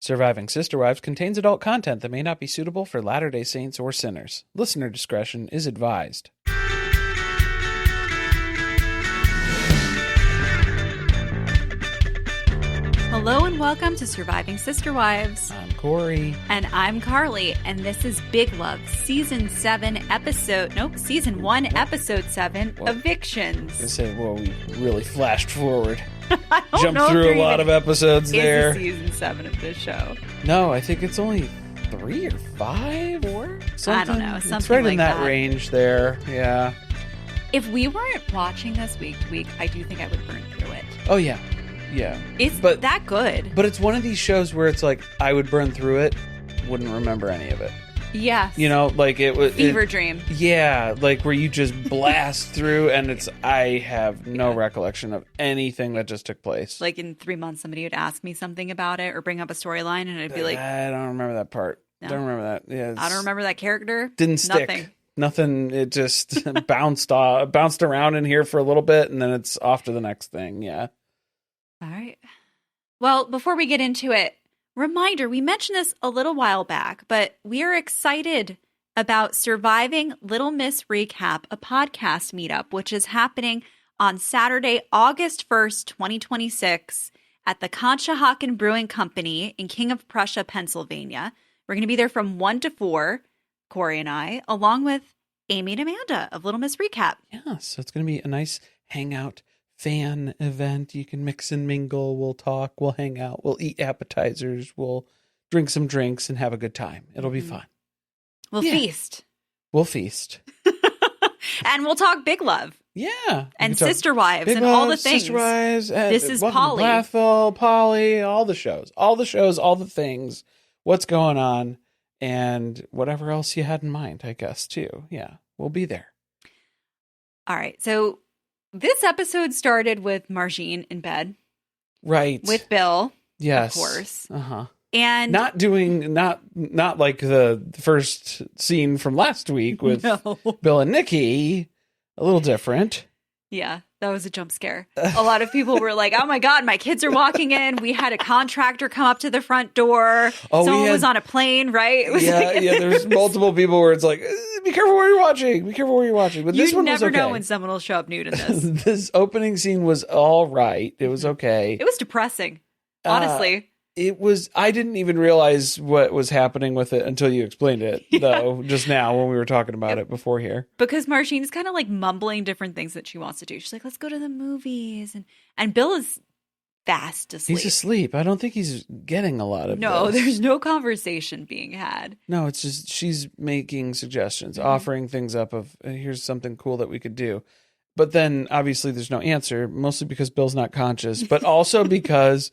Surviving Sister Wives contains adult content that may not be suitable for Latter-day Saints or sinners. Listener discretion is advised. Hello and welcome to Surviving Sister Wives. I'm Corey. And I'm Carly, and this is Big Love, Season 1, Episode 7, What? Evictions. I say, well, we really flashed forward. I don't Jumped know if through there a lot even of episodes is there. a Season 7 of this show. No, I think it's only 3 or 5? 4? Something. I don't know, It's something right like in that that. range there, yeah. If we weren't watching this week to week, I do think I would burn through it. Oh, yeah. Yeah. It's But- that good. But it's one of these shows where it's like, I would burn through it, wouldn't remember any of it. Yes. You know, like it was... Fever dream. Yeah, like where you just blast through and I have no recollection of anything that just took place. Like in 3 months, somebody would ask me something about it or bring up a storyline, and I'd be like, I don't remember that part. No. Don't remember that. Yeah, I don't remember that character. Didn't stick. Nothing. It just bounced around in here for a little bit, and then it's off to the next thing. Yeah. All right. Well, before we get into it, reminder, we mentioned this a little while back, but we are excited about Surviving Little Miss Recap, a podcast meetup, which is happening on Saturday, August 1st, 2026 at the Conshohocken Brewing Company in King of Prussia, Pennsylvania. We're going to be there from 1 to 4, Corey and I, along with Amy and Amanda of Little Miss Recap. Yeah. So it's going to be a nice hangout fan event. You can mix and mingle. We'll talk. We'll hang out. We'll eat appetizers. We'll drink some drinks and have a good time. It'll be fun. We'll feast. We'll feast. And we'll talk Big Love. Yeah. And Sister Wives and all the things. Sister Wives. This is Welcome to Polly. Blathville, Polly, all the shows, all the things, what's going on, and whatever else you had in mind, I guess, too. Yeah, we'll be there. All right. So this episode started with Margene in bed Right. with Bill, yes. of course. Uh-huh. And Not like the first scene from last week with No. Bill and Nicki. A little different. Yeah, that was a jump scare. A lot of people were like, oh my God, my kids are walking in. We had a contractor come up to the front door. Someone was on a plane, right? It was There's multiple people where it's like, be careful where you're watching. Be careful where you're watching. But this You one was never okay. know when someone will show up nude in this. This opening scene was all right. It was okay. It was depressing, honestly. I didn't even realize what was happening with it until you explained it, though, just now when we were talking about it before here. Because Margene's kind of like mumbling different things that she wants to do. She's like, let's go to the movies. And Bill is fast asleep. He's asleep. I don't think he's getting a lot of No, this. there's no conversation being had. No, it's just she's making suggestions, offering things up of, here's something cool that we could do. But then, obviously, there's no answer, mostly because Bill's not conscious, but also because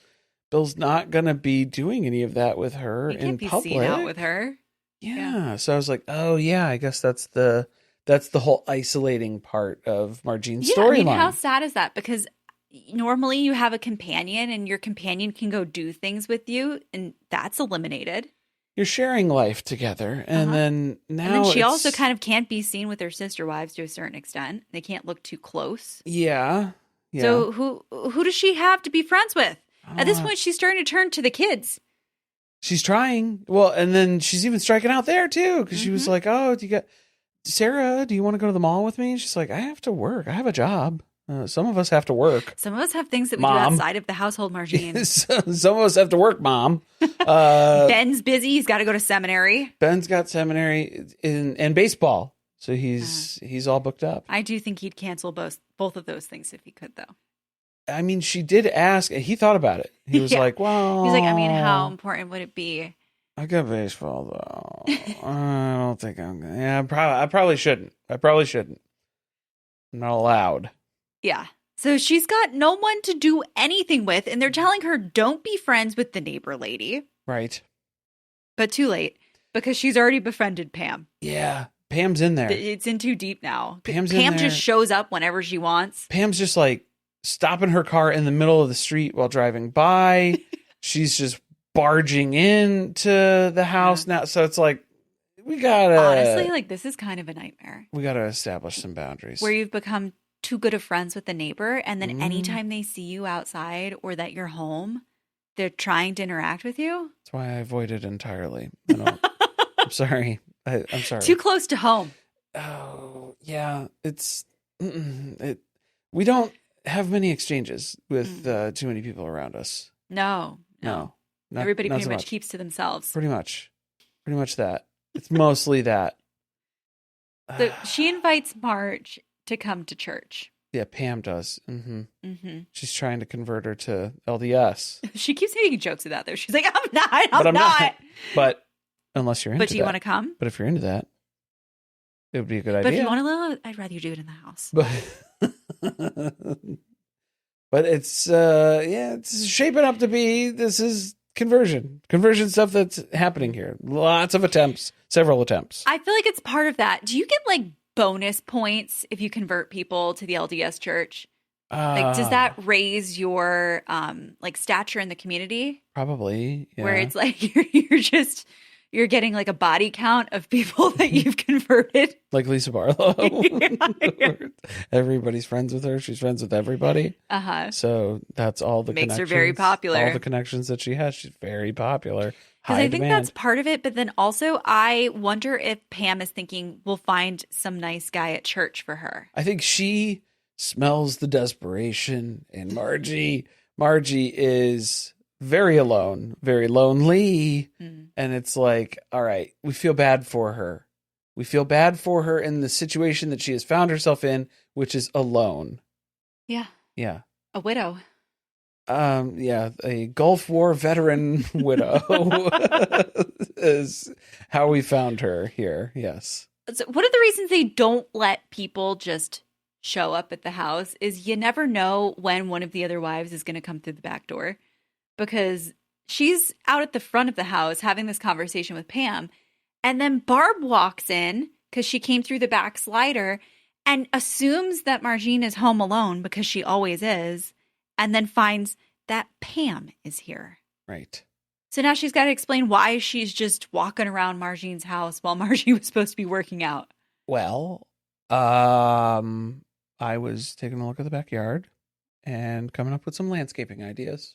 Bill's not going to be doing any of that with her He in can't be public. seen out with her. Yeah. So I was like, oh, yeah, I guess that's the whole isolating part of Margene's Yeah, I mean, storyline. how sad is that? Because normally you have a companion and your companion can go do things with you, and that's eliminated. You're sharing life together, and then now And then she it's- also kind of can't be seen with her sister wives to a certain extent. They can't look too close. Yeah. So who does she have to be friends with? At this Uh, point, she's starting to turn to the kids. She's trying. Well, and then she's even striking out there, too, because she was Mm-hmm. like, oh, Sarah, do you want to go to the mall with me? She's like, I have to work. I have a job. Some of us have to work. Some of us have things that we Mom. do outside of the household, Margene. Some of us have to work, Mom. Ben's busy. He's got to go to seminary. Ben's got seminary and baseball. So he's all booked up. I do think he'd cancel both of those things if he could, though. I mean, she did ask. He thought about it. He was Yeah. like, well. He's like, I mean, how important would it be? I got baseball, though. I don't think I'm going to. Yeah, I probably shouldn't. I'm not allowed. Yeah. So she's got no one to do anything with, and they're telling her, don't be friends with the neighbor lady. Right. But too late, because she's already befriended Pam. Yeah. Pam's in there. It's in too deep now. Pam's in Pam there. just shows up whenever she wants. Pam's just like stopping her car in the middle of the street while driving by. She's just barging into the house now. So it's like, we gotta Honestly, like, this is kind of a nightmare. we gotta establish some boundaries. Where you've become too good of friends with the neighbor, and then Mm. anytime they see you outside or that you're home, they're trying to interact with you? That's why I avoid it entirely. I'm sorry. I'm sorry. Too close to home. Oh, yeah. We don't have many exchanges with too many people around us. No. Everybody pretty much keeps to themselves. Pretty much that. It's mostly that. So she invites Marge to come to church. Yeah, Pam does. She's trying to convert her to LDS. She keeps making jokes of that, though. She's like, I'm not. But unless you're into that. But do you want to come? But if you're into that, it would be a good idea. But if you want to live, I'd rather you do it in the house. But it's it's shaping up to be, this is conversion stuff that's happening here. Lots of attempts, several attempts. I feel like it's part of that. Do you get like bonus points if you convert people to the LDS church? Like, does that raise your like stature in the community? Probably, yeah. Where it's like you're getting like a body count of people that you've converted. Like Lisa Barlow. Yeah. Everybody's friends with her. She's friends with everybody. So that's all the makes her very popular. All the connections that she has. She's very popular. Because I think that's part of it. But then also I wonder if Pam is thinking we'll find some nice guy at church for her. I think she smells the desperation in Margie. Margie is very alone, very lonely. And it's like, all right, we feel bad for her. We feel bad for her in the situation that she has found herself in, which is alone. Yeah. Yeah. A widow. A Gulf War veteran widow is how we found her here. Yes. So one of the reasons they don't let people just show up at the house is you never know when one of the other wives is going to come through the back door, because she's out at the front of the house having this conversation with Pam. And then Barb walks in because she came through the back slider and assumes that Margene is home alone, because she always is, and then finds that Pam is here. Right. So now she's got to explain why she's just walking around Margene's house while Margene was supposed to be working out. Well, I was taking a look at the backyard and coming up with some landscaping ideas.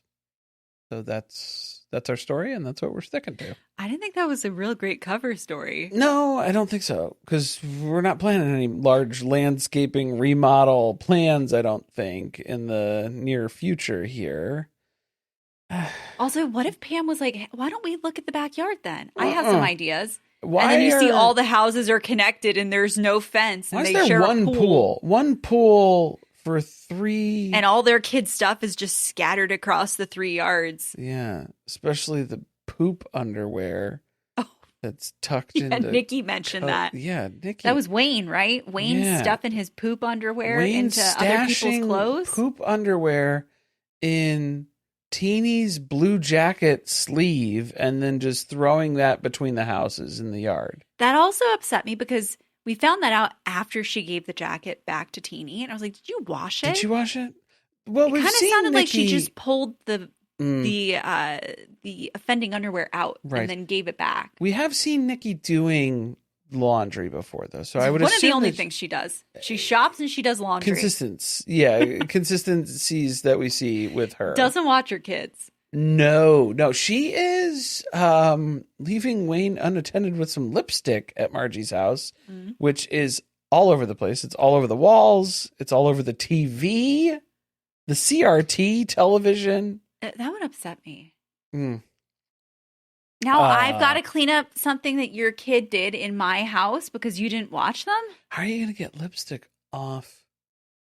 So that's our story, and that's what we're sticking to. I didn't think that was a real great cover story. No, I don't think so, because we're not planning any large landscaping remodel plans, I don't think, in the near future here. Also, what if Pam was like, why don't we look at the backyard then? I have some ideas. And then you see all the houses are connected and there's no fence. And why is they there share one a pool? One pool for 3. And all their kids' stuff is just scattered across the 3 yards. Yeah, especially the poop underwear that's tucked into. Nicki mentioned that. Yeah, Nicki. That was Wayne, right? Wayne stuffing his poop underwear into other people's clothes. Poop underwear in Teeny's blue jacket sleeve and then just throwing that between the houses in the yard. That also upset me because we found that out after she gave the jacket back to Teeny. And I was like, did you wash it? Did you wash it? Well, it kind of sounded like she just pulled the offending underwear out and then gave it back. We have seen Nicki doing laundry before, though, so I would one assume of the only things she does. She shops and she does laundry. Consistencies that we see with her. Doesn't watch her kids. No, she is leaving Wayne unattended with some lipstick at Margie's house, which is all over the place. It's all over the walls. It's all over the TV, the CRT television. That would upset me. Now I've got to clean up something that your kid did in my house because you didn't watch them? How are you going to get lipstick off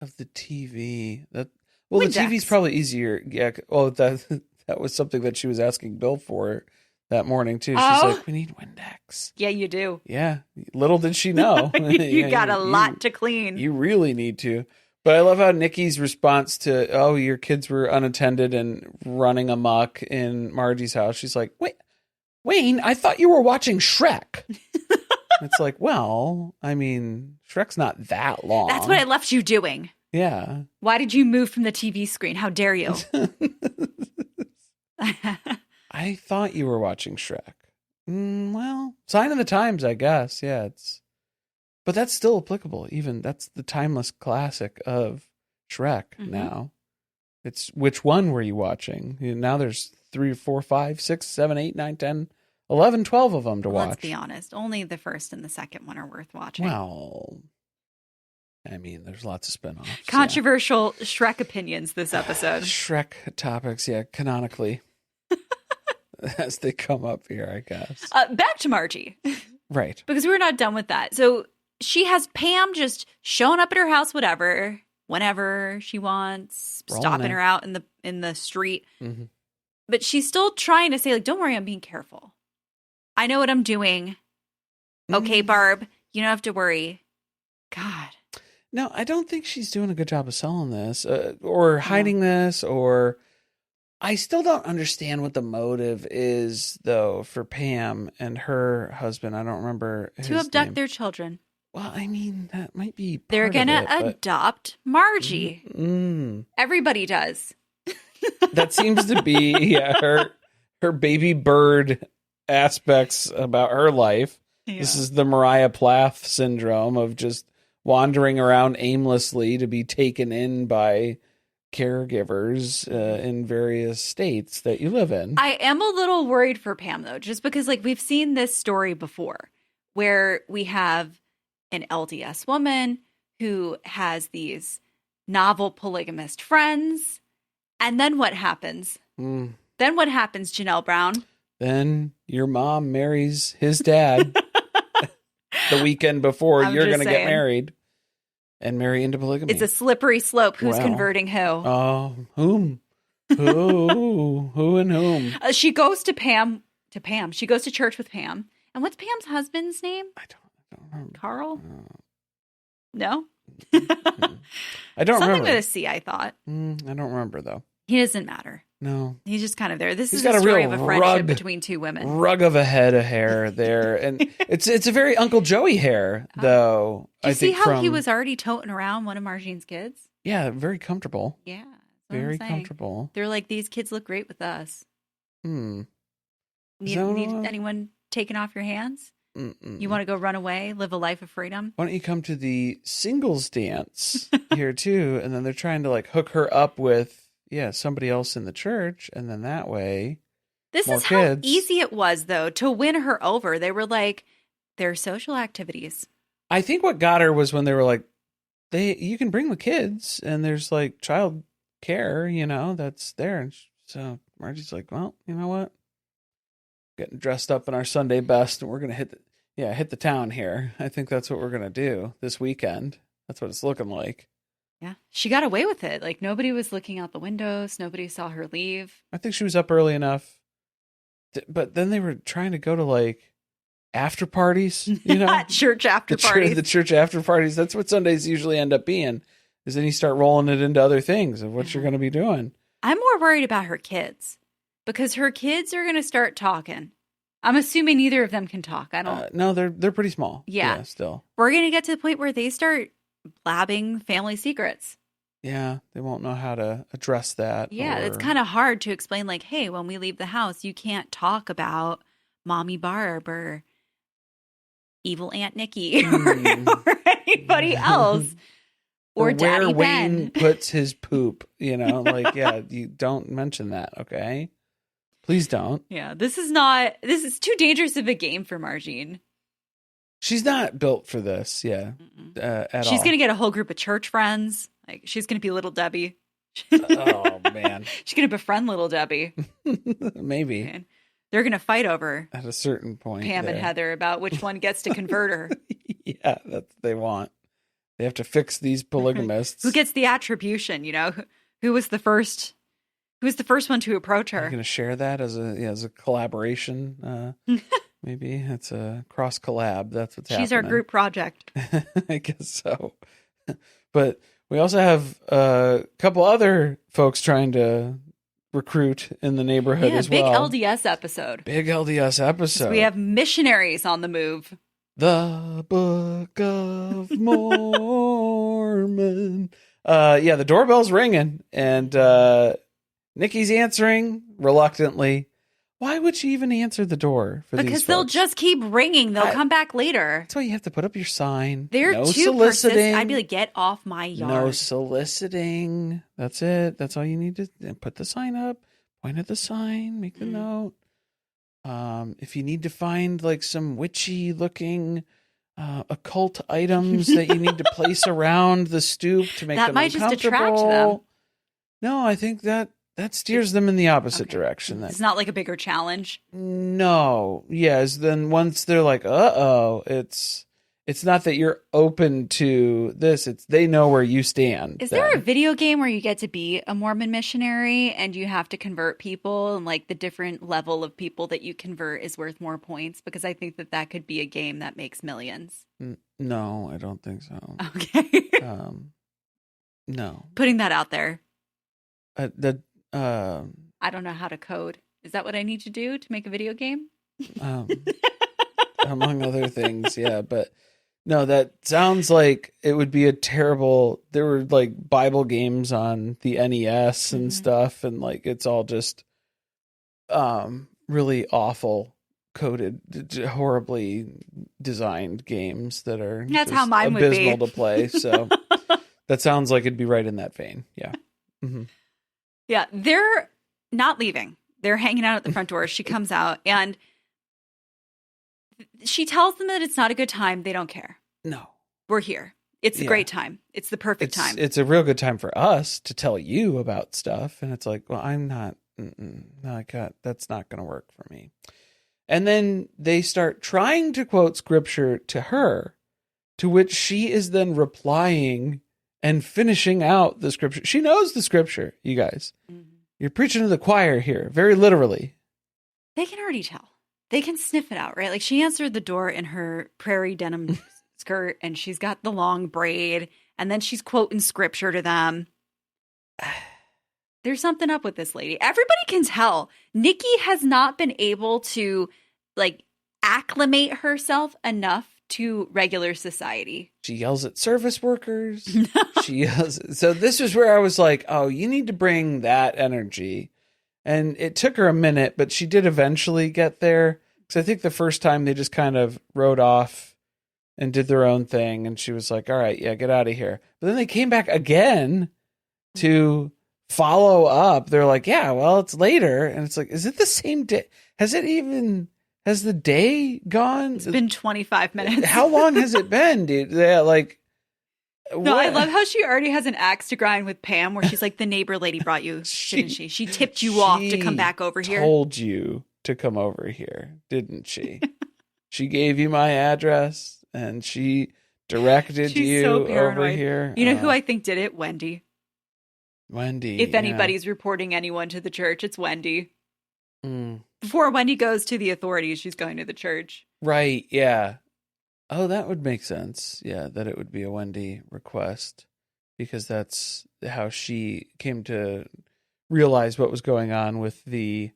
of the TV? The TV's probably easier. Yeah. Oh, that was something that she was asking Bill for that morning, too. She's like, we need Windex. Yeah, you do. Yeah. Little did she know. you got a lot to clean. You really need to. But I love how Nicki's response to, your kids were unattended and running amok in Margie's house. She's like, wait, Wayne, I thought you were watching Shrek. It's like, well, I mean, Shrek's not that long. That's what I left you doing. Yeah. Why did you move from the TV screen? How dare you? I thought you were watching Shrek. Well, sign of the times, I guess. Yeah, but that's still applicable. Even that's the timeless classic of Shrek now. It's which one were you watching? Now there's 3, 4, 5, 6, 7, 8, 9, 10, 11, 12 of them to watch. Let's be honest. Only the first and the second one are worth watching. Well, I mean, there's lots of spinoffs. Controversial Shrek opinions this episode. Shrek topics, yeah, canonically. As they come up here, I guess. Back to Margie. Right. Because we're not done with that. So she has Pam just showing up at her house, whenever she wants, stopping her out in the street. Mm-hmm. But she's still trying to say, like, don't worry, I'm being careful. I know what I'm doing. Okay, Barb, you don't have to worry. God. No, I don't think she's doing a good job of selling this or hiding this, or I still don't understand what the motive is, though, for Pam and her husband. I don't remember his to abduct name. Their children. Well, I mean, that might be They're going to adopt Margie. Everybody does. That seems to be her baby bird aspects about her life. Yeah. This is the Mariah Plath syndrome of just wandering around aimlessly to be taken in by caregivers in various states that you live in. I am a little worried for Pam, though, just because like we've seen this story before where we have an LDS woman who has these novel polygamist friends. And then what happens? Then what happens, Janelle Brown? Then your mom marries his dad the weekend before you're going to get married and marry into polygamy. It's a slippery slope. Who's converting who? Oh, whom? Who and whom? She goes to Pam. She goes to church with Pam. And what's Pam's husband's name? I don't remember. Carl? No? I don't remember. Something with a C, I thought. I don't remember, though. He doesn't matter. No. He's just kind of there. This is a story of a friendship between two women. Rug of a head of hair there. And it's a very Uncle Joey hair, though. Do you see how he was already toting around one of Margene's kids? Yeah, very comfortable. Yeah. Very comfortable. They're like, these kids look great with us. Need anyone taking off your hands? You want to go run away, live a life of freedom? Why don't you come to the singles dance here too? And then they're trying to like hook her up with somebody else in the church, and then that way this is how easy it was though to win her over. They were like, their social activities. I think what got her was when they were like, you can bring the kids and there's like child care, that's there. And so Margie's like, well, you know what? Getting dressed up in our Sunday best, and we're gonna hit the town here. I think that's what we're gonna do this weekend. That's what it's looking like. Yeah, she got away with it. Like nobody was looking out the windows. Nobody saw her leave. I think she was up early enough, but then they were trying to go to like after parties. Church after parties. The church after parties. That's what Sundays usually end up being. Is then you start rolling it into other things of what you're going to be doing. I'm more worried about her kids. Because her kids are going to start talking. I'm assuming neither of them can talk. I don't. No, they're pretty small. Yeah, still. We're going to get to the point where they start blabbing family secrets. Yeah, they won't know how to address that. Yeah, it's kind of hard to explain. Like, hey, when we leave the house, you can't talk about Mommy Barb or evil Aunt Nicki or anybody else. Or Daddy where Ben. Wayne puts his poop. You don't mention that. Okay. Please don't. Yeah, this is too dangerous of a game for Margene. She's not built for this, at all. She's going to get a whole group of church friends. Like she's going to be Little Debbie. Oh, man. She's going to befriend Little Debbie. Maybe. Man. They're going to fight over at a certain point. Pam and Heather about which one gets to convert her. Yeah, that's what they want. They have to fix these polygamists. Who gets the attribution, Who was the first one to approach her? You're going to share that as a collaboration. Maybe it's a cross collab. That's what's happening. She's our group project. I guess so. But we also have a couple other folks trying to recruit in the neighborhood as well. Big LDS episode. Big LDS episode. We have missionaries on the move. The Book of Mormon. The doorbell's ringing, and Nicki's answering reluctantly. Why would she even answer the door for these folks? Because they'll just keep ringing. They'll come back later. That's why you have to put up your sign. They're no too soliciting. persistent. I'd be like, get off my yard. No soliciting. That's it. That's all you need to put the sign up. point at the sign, make the note. If you need to find like some witchy looking occult items that you need to place around the stoop to make that them might just uncomfortable. attract them. No, I think that steers them in the opposite direction. It's not like a bigger challenge. No. Yes. Then once they're like, uh-oh, it's not that you're open to this. It's they know where you stand. Is there a video game where you get to be a Mormon missionary and you have to convert people and like the different level of people that you convert is worth more points? Because I think that could be a game that makes millions. No, I don't think so. Okay. No. Putting that out there. I don't know how to code. Is that what I need to do to make a video game? Among other things, yeah. But no, that sounds like it would be a terrible. There were like Bible games on the NES and stuff, and like it's all just really awful, coded, horribly designed games that are that's how mine would be abysmal to play. So that sounds like it'd be right in that vein. Yeah. Mm-hmm. Yeah, they're not leaving. They're hanging out at the front door. She comes out and she tells them that it's not a good time. They don't care. No. We're here. It's a great time. It's the perfect time. It's a real good time for us to tell you about stuff. And it's like, well, I'm not. No, that's not going to work for me. And then they start trying to quote scripture to her, to which she is then replying and finishing out the scripture. She knows the scripture, you guys. Mm-hmm. You're preaching to the choir here, very literally. They can already tell. They can sniff it out, right? Like she answered the door in her prairie denim skirt and she's got the long braid and then she's quoting scripture to them. There's something up with this lady. Everybody can tell. Nicki has not been able to like acclimate herself enough to regular society. She yells at service workers. She yells. So this is where I was like, oh, you need to bring that energy. And it took her a minute, but she did eventually get there. Because I think the first time they just kind of rode off and did their own thing. And she was like, all right, yeah, get out of here. But then they came back again to follow up. They're like, yeah, well, it's later. And it's like, is it the same day? Has the day gone? It's been 25 minutes. How long has it been, dude? Yeah, like, no, I love how she already has an axe to grind with Pam where she's like, the neighbor lady brought you, didn't she? She tipped you off to come back over here. Told you to come over here, didn't she? She gave you my address and she directed you over here. You know who I think did it? Wendy. Wendy. If anybody's reporting anyone to the church, it's Wendy. Before Wendy goes to the authorities, she's going to the church. Right, yeah. Oh, that would make sense. Yeah, that it would be a Wendy request because that's how she came to realize what was going on with the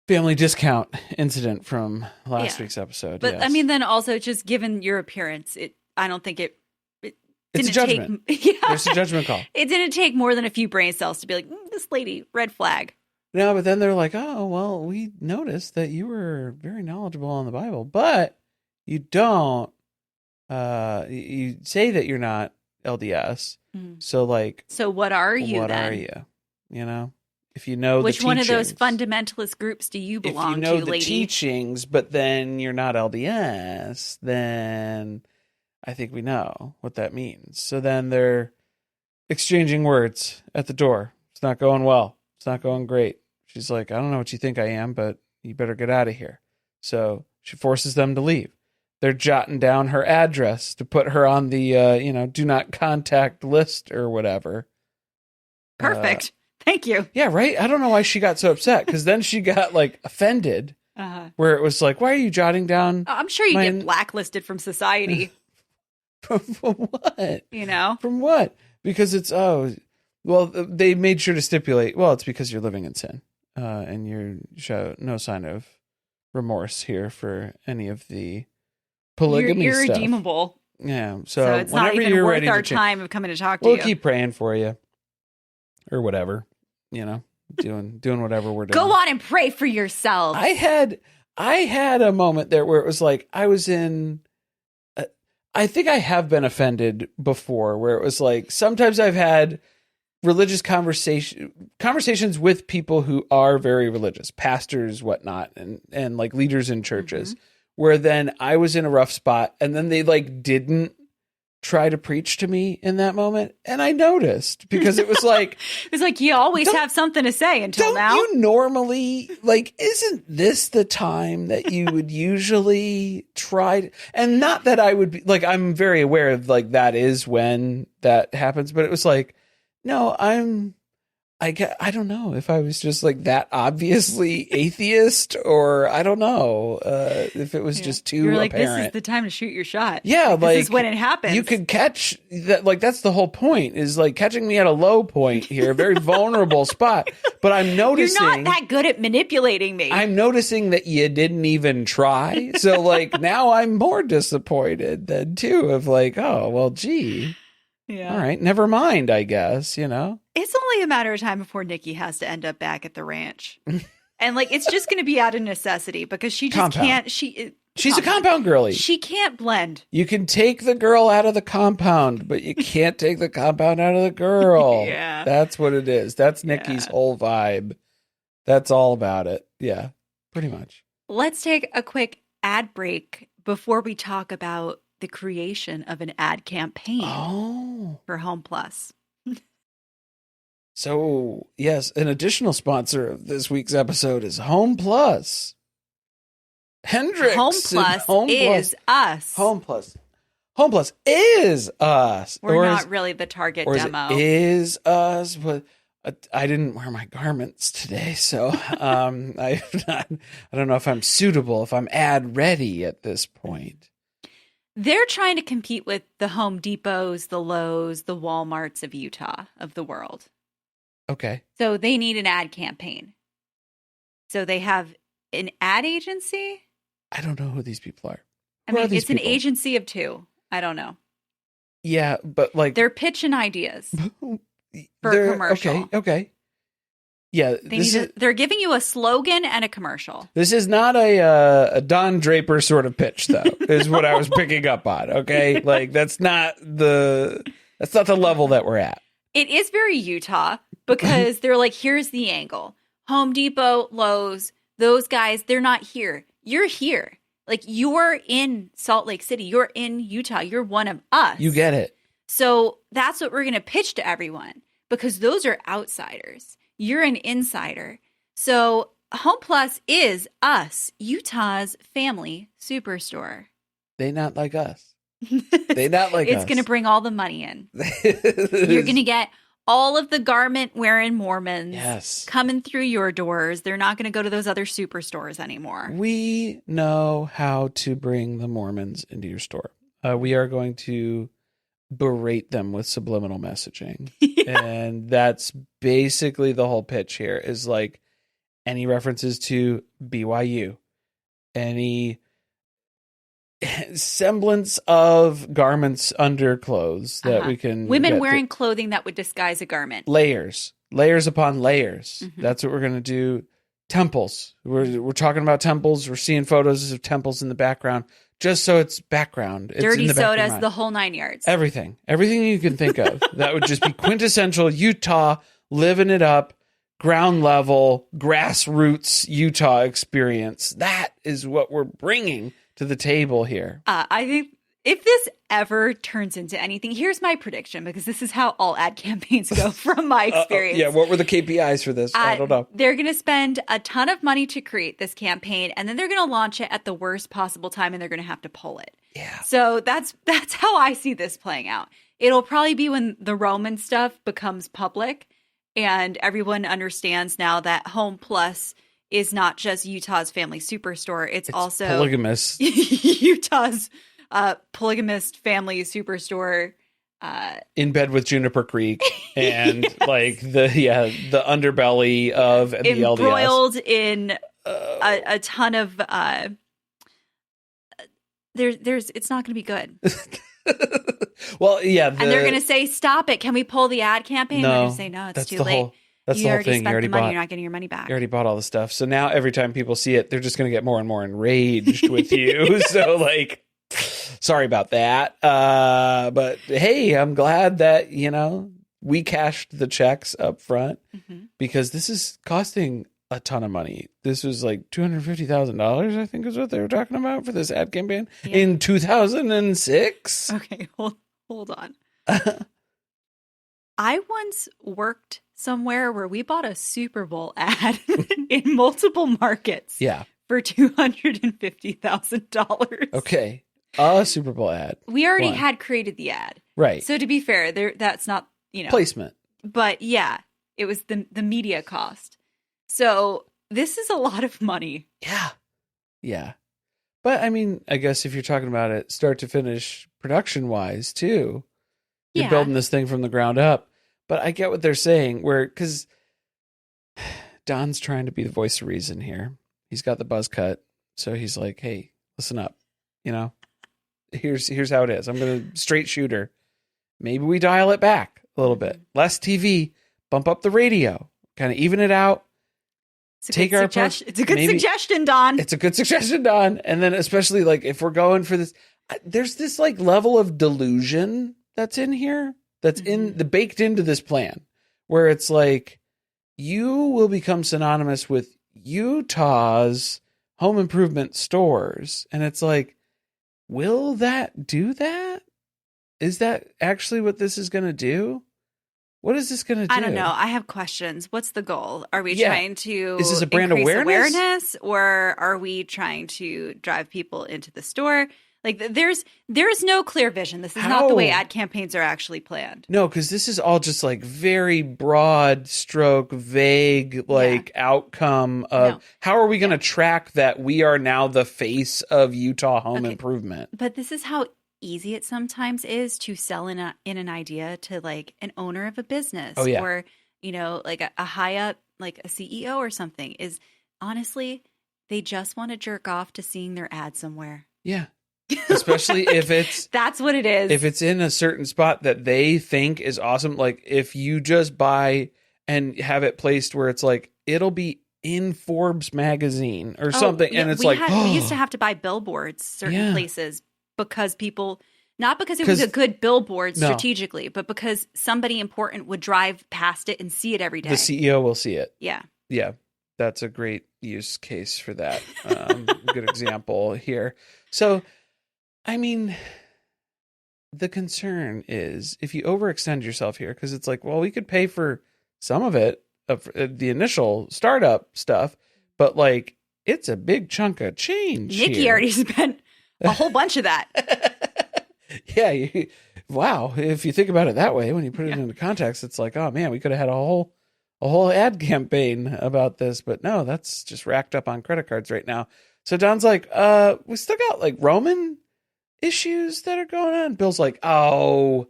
family discount incident from last week's episode. But I mean, then also just given your appearance, I don't think it's a judgment. There's a judgment call. It didn't take more than a few brain cells to be like, this lady, red flag. No, but then they're like, oh, well, we noticed that you were very knowledgeable on the Bible, but you don't, you say that you're not LDS. So like, so what are you what then? Are you? You know, if you know which the one of those fundamentalist groups do you belong to, lady? If you know the teachings, but then you're not LDS, then I think we know what that means. So then they're exchanging words at the door. It's not going well. It's not going great. She's like, I don't know what you think I am, but you better get out of here. So she forces them to leave. They're jotting down her address to put her on the, do not contact list or whatever. Perfect. Thank you. Yeah, right? I don't know why she got so upset because then she got like offended where it was like, why are you jotting down? I'm sure you get blacklisted from society. From what? You know? From what? Because it's, well, they made sure to stipulate, well, it's because you're living in sin and you show no sign of remorse here for any of the polygamy you're stuff. irredeemable. Yeah. So it's not even you're worth ready our to time of coming to talk to you. We'll keep praying for you or whatever, doing whatever we're doing. Go on and pray for yourself. I had a moment there where it was like I was in I think I have been offended before where it was like sometimes I've had religious conversations with people who are very religious, pastors, whatnot, and like leaders in churches, where then I was in a rough spot, and then they like didn't try to preach to me in that moment, and I noticed, because it was like it's like you always have something to say until now. You normally, like, isn't this the time that you would usually try and not that I would be like, I'm very aware of like that is when that happens, but it was like, no, I don't know if I was just like that obviously atheist, or I don't know if it was just too You're like, apparent. this is the time to shoot your shot. Yeah, like this is when it happens. You could catch that. Like, that's the whole point, is like catching me at a low point here, a very vulnerable spot. But I'm noticing you're not that good at manipulating me. I'm noticing that you didn't even try. So like now I'm more disappointed than too of like, oh well, gee. Yeah. All right. Never mind, I guess, you know. It's only a matter of time before Nicki has to end up back at the ranch. And like, it's just going to be out of necessity, because she just can't. She's a compound girly. She can't blend. You can take the girl out of the compound, but you can't take the compound out of the girl. Yeah. That's what it is. That's Nicki's whole vibe. That's all about it. Yeah, pretty much. Let's take a quick ad break before we talk about the creation of an ad campaign for Home Plus. So, yes, an additional sponsor of this week's episode is Home Plus. Hendrix. Home Plus is us. Home Plus is us. We're not really the target demo. Is us, but I didn't wear my garments today, so I don't know if I'm suitable, if I'm ad ready at this point. They're trying to compete with the Home Depots, the Lowe's, the Walmarts of Utah, of the world. Okay. So they need an ad campaign. So they have an ad agency. I don't know who these people are. It's an agency of two. I don't know. Yeah, but like they're pitching ideas for a commercial. Okay. Yeah, they're giving you a slogan and a commercial. This is not a Don Draper sort of pitch, though, is what I was picking up on. Okay, like that's not the level that we're at. It is very Utah, because they're like, here's the angle: Home Depot, Lowe's, those guys, they're not here. You're here. Like, you're in Salt Lake City. You're in Utah. You're one of us. You get it. So that's what we're going to pitch to everyone, because those are outsiders. You're an insider. So Home Plus is us, Utah's family superstore. They not like us. They not like us. It's going to bring all the money in. You're going to get all of the garment-wearing Mormons coming through your doors. They're not going to go to those other superstores anymore. We know how to bring the Mormons into your store. We are going to berate them with subliminal messaging. And that's basically the whole pitch here, is like any references to BYU, any semblance of garments under clothes that we can women wearing clothing that would disguise a garment. Layers upon layers. That's what we're going to do. Temples. We're talking about temples. We're seeing photos of temples in the background, just so it's background. It's dirty sodas, the whole 9 yards. Everything you can think of. That would just be quintessential Utah, living it up, ground level, grassroots Utah experience. That is what we're bringing to the table here. I think if this ever turns into anything, here's my prediction, because this is how all ad campaigns go from my experience. Yeah, what were the KPIs for this? I don't know. They're going to spend a ton of money to create this campaign, and then they're going to launch it at the worst possible time, and they're going to have to pull it. Yeah. So that's how I see this playing out. It'll probably be when the Roman stuff becomes public, and everyone understands now that Home Plus is not just Utah's family superstore. It's also polygamous. Utah's polygamist family superstore. In bed with Juniper Creek and like the underbelly of the LDS. Embroiled in a ton of it's not going to be good. Well, yeah. And they're going to say, stop it. Can we pull the ad campaign? No, We're going to say, no, it's too late. That's you the whole already thing. spent the money. You're not getting your money back. You already bought all the stuff. So now every time people see it, they're just going to get more and more enraged with you. So like, sorry about that. But hey, I'm glad that, we cashed the checks up front because this is costing a ton of money. This was like $250,000, I think is what they were talking about for this ad campaign in 2006. Okay, hold on. I once worked somewhere where we bought a Super Bowl ad in multiple markets. Yeah. For $250,000. Okay. A Super Bowl ad. We already had created the ad. Right. So to be fair, that's not, placement. But yeah, it was the media cost. So this is a lot of money. Yeah. Yeah. But I mean, I guess if you're talking about it start to finish production wise too, you're building this thing from the ground up. But I get what they're saying because Don's trying to be the voice of reason here. He's got the buzz cut. So he's like, hey, listen up. Here's how it is. I'm going to straight shooter. Maybe we dial it back a little bit. Less TV, bump up the radio, kind of even it out. It's a good suggestion, Don. It's a good suggestion, Don. And then especially like if we're going for this, there's this like level of delusion that's in here, that's baked into this plan, where it's like you will become synonymous with Utah's home improvement stores. And it's like, will that do that? Is that actually what this is going to do? What is this going to do? I don't know. I have questions. What's the goal? Are we trying to is this a brand awareness, or are we trying to drive people into the store? Like there's no clear vision. This is not the way ad campaigns are actually planned. No, because this is all just like very broad stroke, vague, outcome of how are we going to track that we are now the face of Utah home improvement? But this is how easy it sometimes is to sell in an idea to like an owner of a business or, like a high up, like a CEO or something is honestly, they just want to jerk off to seeing their ad somewhere. Yeah. Especially if it's that's what it is. If it's in a certain spot that they think is awesome, like if you just buy and have it placed where it's like it'll be in Forbes magazine or something, and it's we used to have to buy billboards certain places because people not because it was a good billboard strategically, but because somebody important would drive past it and see it every day. The CEO will see it. Yeah. Yeah. That's a great use case for that. Good example here. So I mean, the concern is if you overextend yourself here, because it's like, well, we could pay for some of it, the initial startup stuff, but like it's a big chunk of change. Nicki already spent a whole bunch of that. Yeah. Wow. If you think about it that way, when you put it into context, it's like, oh man, we could have had a whole ad campaign about this, but no, that's just racked up on credit cards right now. So Don's like, we still got like Roman issues that are going on. Bill's like, oh,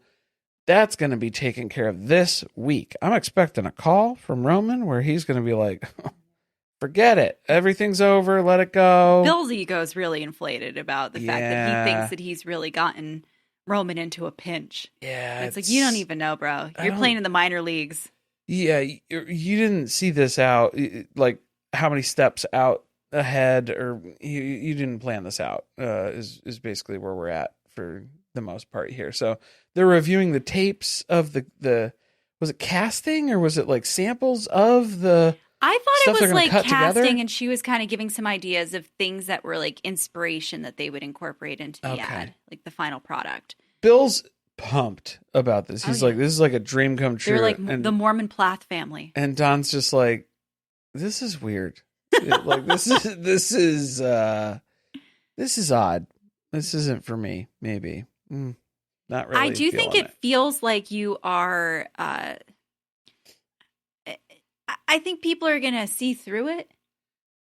that's going to be taken care of this week. I'm expecting a call from Roman where he's going to be like, forget it. Everything's over. Let it go. Bill's ego is really inflated about the fact that he thinks that he's really gotten Roman into a pinch. Yeah. It's like, you don't even know, bro. You're playing in the minor leagues. Yeah. You didn't see this out, like how many steps out ahead, or you didn't plan this out, is basically where we're at for the most part here. So they're reviewing the tapes of the was it casting or was it like samples of the I thought it was like casting together? And she was kind of giving some ideas of things that were like inspiration that they would incorporate into the ad, like the final product. Bill's pumped about this. He's like, this is like a dream come true. They're like the Mormon Plath family. And Don's just like, this is weird. Like this is odd. This isn't for me. Maybe not really. I do think it feels like you are. I think people are gonna see through it.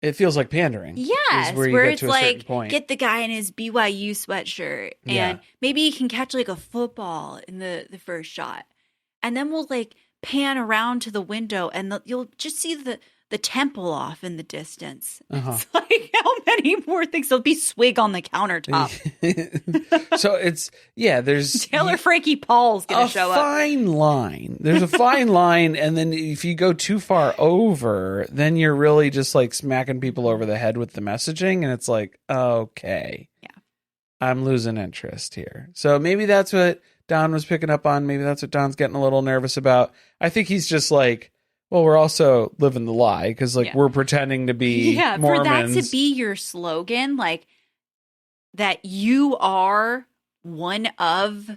It feels like pandering. Yes, where it's like get the guy in his BYU sweatshirt and maybe he can catch like a football in the first shot, and then we'll like pan around to the window and you'll just see the temple off in the distance. It's like, how many more things? There'll be swig on the countertop. So it's, there's... Taylor Frankie Paul's going to show up. A fine line. There's a fine line, and then if you go too far over, then you're really just like smacking people over the head with the messaging, and it's like, okay. Yeah. I'm losing interest here. So maybe that's what Don was picking up on. Maybe that's what Don's getting a little nervous about. I think he's just like, well, we're also living the lie because we're pretending to be Mormons. For that to be your slogan, like that you are one of,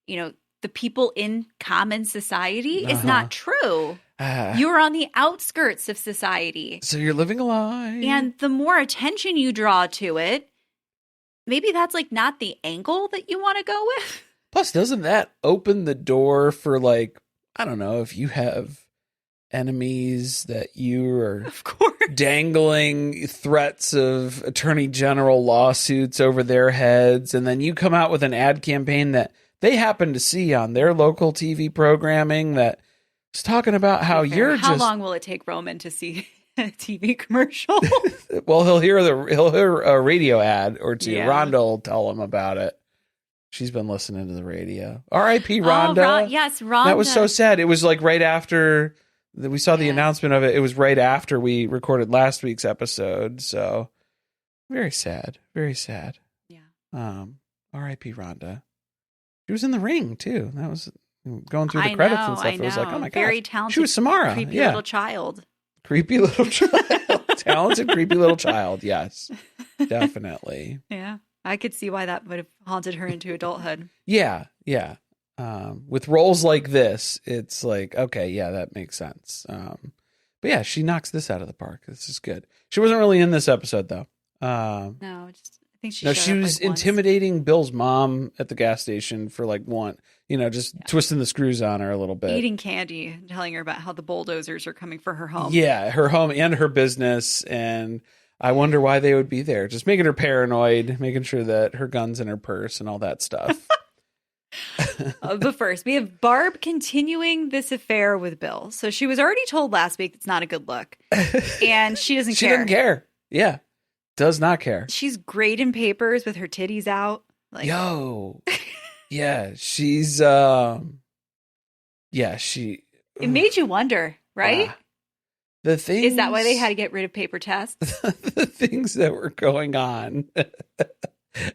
the people in common society is not true. You're on the outskirts of society. So you're living a lie. And the more attention you draw to it, maybe that's not the angle that you want to go with. Plus, doesn't that open the door for I don't know, if you have enemies that you are of course dangling threats of attorney general lawsuits over their heads, and then you come out with an ad campaign that they happen to see on their local TV programming that is talking about how How long will it take Roman to see a TV commercial? Well, he'll hear a radio ad or two. Yeah. Rhonda will tell him about it. She's been listening to the radio. R.I.P. Rhonda. Yes, Rhonda. That was so sad. It was right after we saw the announcement of it. It was right after we recorded last week's episode. So very sad. Very sad. Yeah. R.I.P. Rhonda. She was in The Ring too. That was going through the credits and stuff. It was like, oh my god, very talented. She was Samara. Creepy little child. Creepy little child. Talented, creepy little child. Yes, definitely. Yeah, I could see why that would have haunted her into adulthood. Yeah. With roles like this, it's like, okay, yeah, that makes sense. But yeah, she knocks this out of the park. This is good. She wasn't really in this episode though. No, I think she was intimidating Bill's mom at the gas station for twisting the screws on her a little bit. Eating candy, telling her about how the bulldozers are coming for her home. Yeah, her home and her business. And I wonder why they would be there. Just making her paranoid, making sure that her gun's in her purse and all that stuff. But first, we have Barb continuing this affair with Bill. So she was already told last week it's not a good look. And she doesn't care. She doesn't care. Yeah. Does not care. She's grading papers with her titties out. Yeah, she's she It made you wonder, right? The things, is that why they had to get rid of paper tests? The things that were going on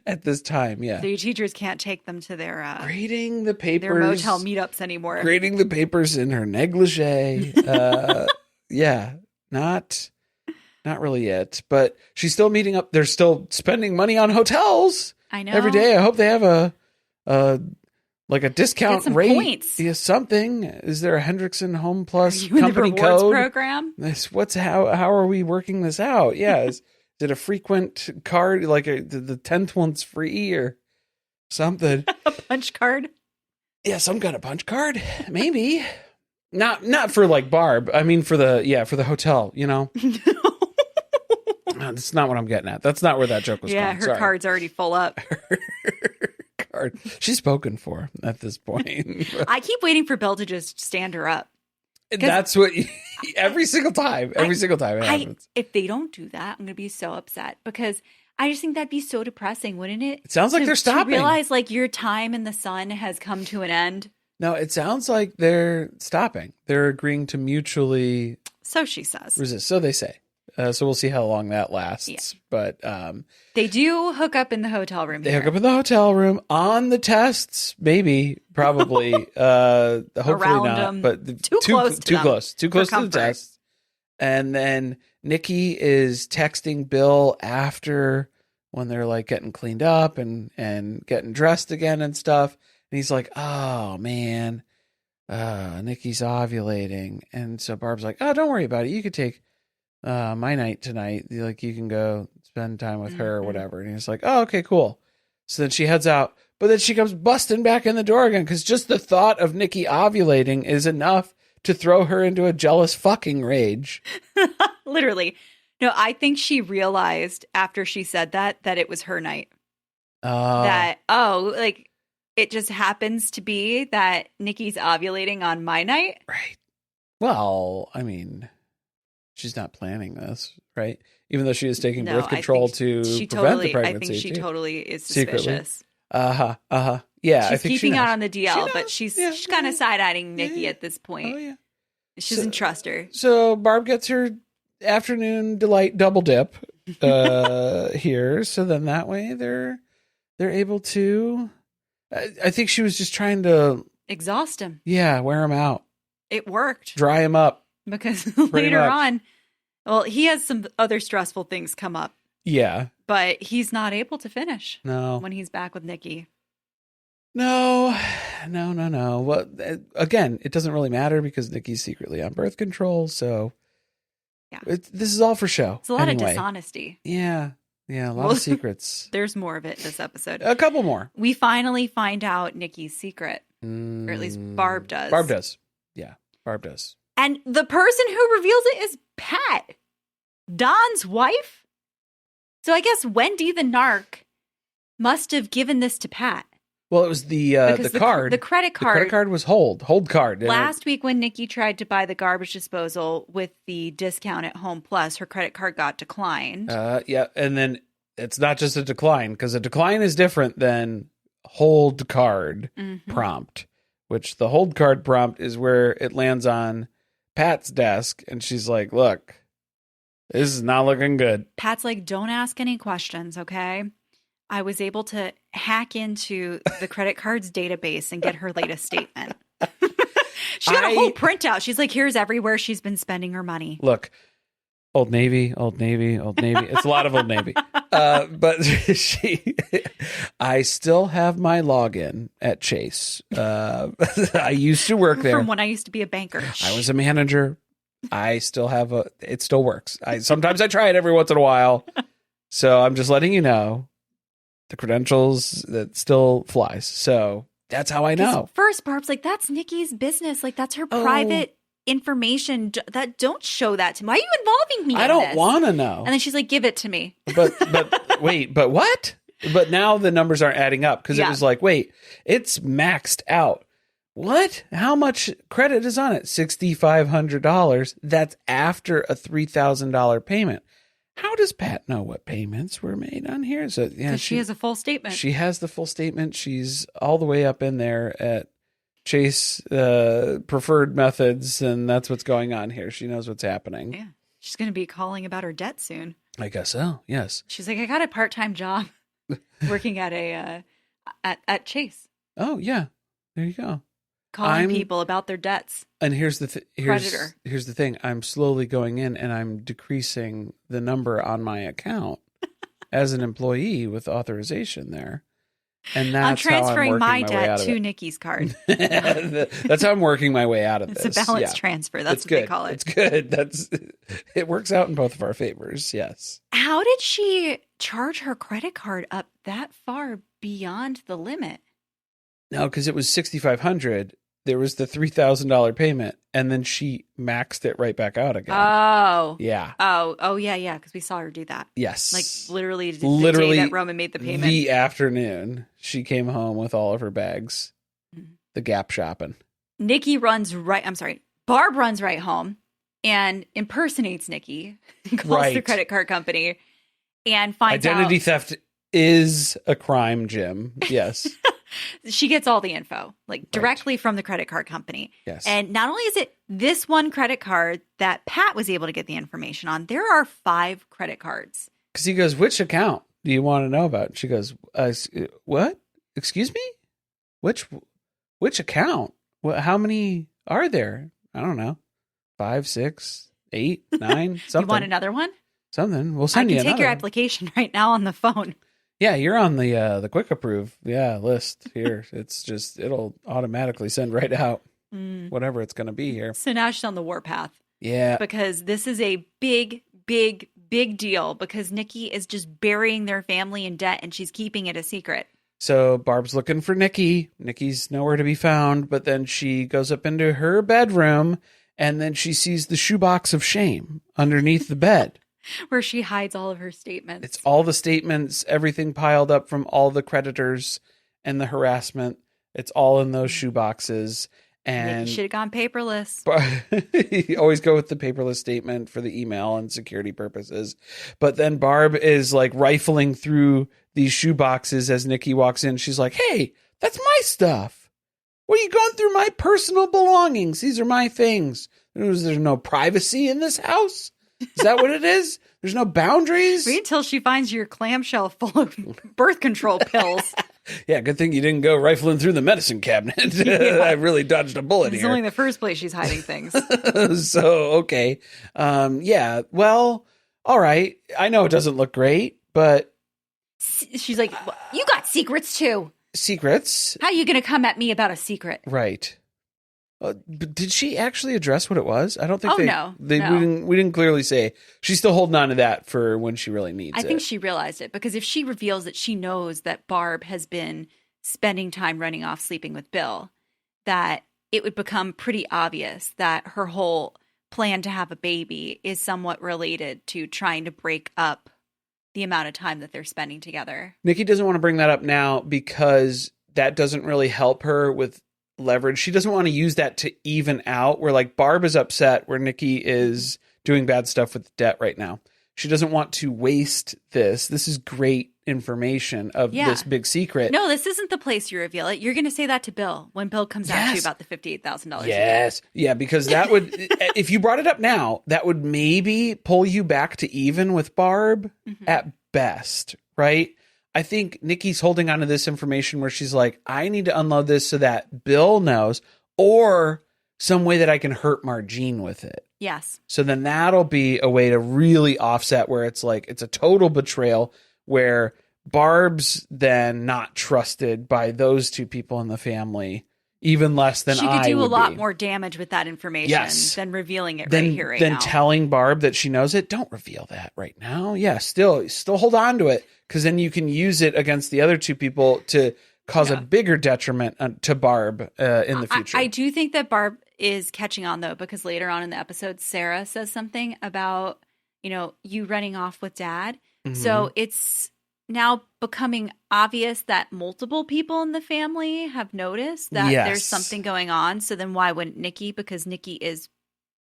at this time, yeah. So your teachers can't take them to their grading the papers, their motel meetups anymore. Grading the papers in her negligee. Yeah, not really it, but she's still meeting up. They're still spending money on hotels. I know. Every day. I hope they have a discount rate. Points. Yeah, something. Is there a Hendrickson Home Plus company in the rewards code program? How are we working this out? Yeah, is it a frequent card? The 10th one's free or something? A punch card? Yeah, some kind of punch card, maybe. Not for Barb. I mean for the hotel. That's not what I'm getting at. That's not where that joke was going. Yeah, her card's already full up. Card. She's spoken for at this point. I keep waiting for Bill to just stand her up. That's what every single time it happens. If they don't do that, I'm going to be so upset because I just think that'd be so depressing, wouldn't it? It sounds like they're stopping. To realize your time in the sun has come to an end. No, it sounds like they're stopping. They're agreeing to mutually. So she says. Resist. So they say. So we'll see how long that lasts. Yeah. But they do hook up in the hotel room. They hook up in the hotel room on the tests, maybe, probably. Hopefully around not. Them. But too close to the tests. And then Nicki is texting Bill after when they're getting cleaned up and getting dressed again and stuff. And he's like, "Oh man, Nicki's ovulating." And so Barb's like, "Oh, don't worry about it. You could take my night tonight. You can go spend time with her or whatever." And he's like, "Oh, okay, cool." So then she heads out, but then she comes busting back in the door again because just the thought of Nicki ovulating is enough to throw her into a jealous fucking rage. Literally. No, I think she realized after she said that it was her night. It just happens to be that Nicki's ovulating on my night. Right. Well, I mean, she's not planning this, right? Even though she is taking birth control to prevent the pregnancy. I think she totally is suspicious. Secretly. Yeah, she's keeping out on the DL, but she's kind of side-eyeing Nicki at this point. Oh, yeah. She doesn't trust her. So Barb gets her afternoon delight double dip here. So then that way they're able to I think she was just trying to exhaust him. Yeah, wear him out. It worked. Dry him up. Because later on, well, he has some other stressful things come up. Yeah. But he's not able to finish. No. When he's back with Nicki. No. Well, again, it doesn't really matter because Nicki's secretly on birth control. So yeah, this is all for show. It's a lot of dishonesty. Yeah. Yeah. A lot of secrets. There's more of it this episode. A couple more. We finally find out Nicki's secret. Or at least Barb does. Barb does. Yeah. Barb does. And the person who reveals it is Pat, Don's wife. So I guess Wendy the narc must have given this to Pat. Well, it was the card. The credit card. The credit card was hold card. Last week when Nicki tried to buy the garbage disposal with the discount at Home Plus, her credit card got declined. Yeah, and then it's not just a decline because a decline is different than hold card prompt, which the hold card prompt is where it lands on Pat's desk and she's like, look, this is not looking good. Pat's like, don't ask any questions, okay? I was able to hack into the credit card's database and get her latest statement. She got a whole printout. She's like, here's everywhere she's been spending her money. Look, Old Navy. It's a lot of Old Navy. But I still have my login at Chase. I used to work there. From when I used to be a banker. I was a manager. I still have it still works. Sometimes I try it every once in a while. So I'm just letting you know the credentials that still flies. So that's how I know. First, Barb's like, that's Nicki's business. Like, that's her private information. That don't show that to me. Why are you involving me? I don't want to know. And then she's like, give it to me. But wait, but what? But now the numbers aren't adding up because it was like, wait, it's maxed out. What? How much credit is on it? $6,500. That's after a $3,000 payment. How does Pat know what payments were made on here? So yeah, she has a full statement. She has the full statement. She's all the way up in there at Chase preferred methods, and that's what's going on here. She knows what's happening. Yeah, she's going to be calling about her debt soon. I guess so. Yes. She's like, I got a part-time job working at a at Chase. Oh yeah, there you go. Calling people about their debts. And here's the thing. I'm slowly going in and I'm decreasing the number on my account as an employee with authorization there. And that's I'm transferring how I'm my working my way out debt of to it. Nicki's card. That's how I'm working my way out of this. It's a balance transfer. That's what they call it. It's good. It works out in both of our favors. Yes. How did she charge her credit card up that far beyond the limit? No, because it was $6,500. There was the $3,000 payment, and then she maxed it right back out again. Oh, yeah. Oh, yeah. Because we saw her do that. Yes, like literally the day that Roman made the payment. The afternoon she came home with all of her bags, the Gap shopping. Barb runs right home and impersonates Nicki, calls the credit card company, and finds out identity theft is a crime, Jim. Yes. She gets all the info, like directly from the credit card company. Yes. And not only is it this one credit card that Pat was able to get the information on, there are 5 credit cards. Because he goes, which account do you want to know about? She goes, what? Excuse me? Which account? How many are there? I don't know. 5, 6, 8, 9, something. You want another one? Something. We'll send you another. I can take your application right now on the phone. Yeah, you're on the quick approve list here. It's just it'll automatically send right out whatever it's going to be here. So now she's on the warpath. Yeah, because this is a big deal because Nicki is just burying their family in debt and she's keeping it a secret. So Barb's looking for Nicki. Nicki's nowhere to be found, but then she goes up into her bedroom and then she sees the shoebox of shame underneath the bed. Where she hides all of her statements. It's all the statements, everything piled up from all the creditors and the harassment. It's all in those shoe boxes. And you should have gone paperless. You always go with the paperless statement for the email and security purposes. But then Barb is like rifling through these shoe boxes as Nicki walks in. She's like, hey, that's my stuff. What are you going through my personal belongings? These are my things. There's no privacy in this house. Is that what it is? There's no boundaries? Wait until she finds your clamshell full of birth control pills. Yeah, good thing you didn't go rifling through the medicine cabinet. Yeah. I really dodged a bullet It's here. only the first place she's hiding things. So, okay. Yeah, well, all right. I know it doesn't look great, but She's like, you got secrets too. secrets, How are you going to come at me about a secret? right. But did she actually address what it was? I don't think No. we didn't clearly say. She's still holding on to that for when she really needs it. I think she realized it because if she reveals that she knows that Barb has been spending time running off sleeping with Bill, that it would become pretty obvious that her whole plan to have a baby is somewhat related to trying to break up the amount of time that they're spending together. Nicki doesn't want to bring that up now because that doesn't really help her with leverage. She doesn't want to use that to even out where like Barb is upset where Nicki is doing bad stuff with debt right now. She doesn't want to waste this. This is great information of this big secret. No, this isn't the place you reveal it. You're going to say that to Bill when Bill comes out to you about the $58,000. Yes. Yeah, because that would, if you brought it up now, that would maybe pull you back to even with Barb at best, right? I think Nikki's holding on to this information where she's like, I need to unload this so that Bill knows, or some way that I can hurt Margene with it. Yes. So then that'll be a way to really offset where it's like, it's a total betrayal where Barb's then not trusted by those two people in the family, even less than I would be. She could do a lot more damage with that information than revealing it right here, right now. Than telling Barb that she knows it. Don't reveal that right now. Yeah, still hold on to it because then you can use it against the other two people to cause a bigger detriment to Barb in the future. I do think that Barb is catching on, though, because later on in the episode, Sarah says something about, you running off with Dad. Mm-hmm. So it's now becoming obvious that multiple people in the family have noticed that there's something going on. So then why wouldn't Nicki? Because Nicki is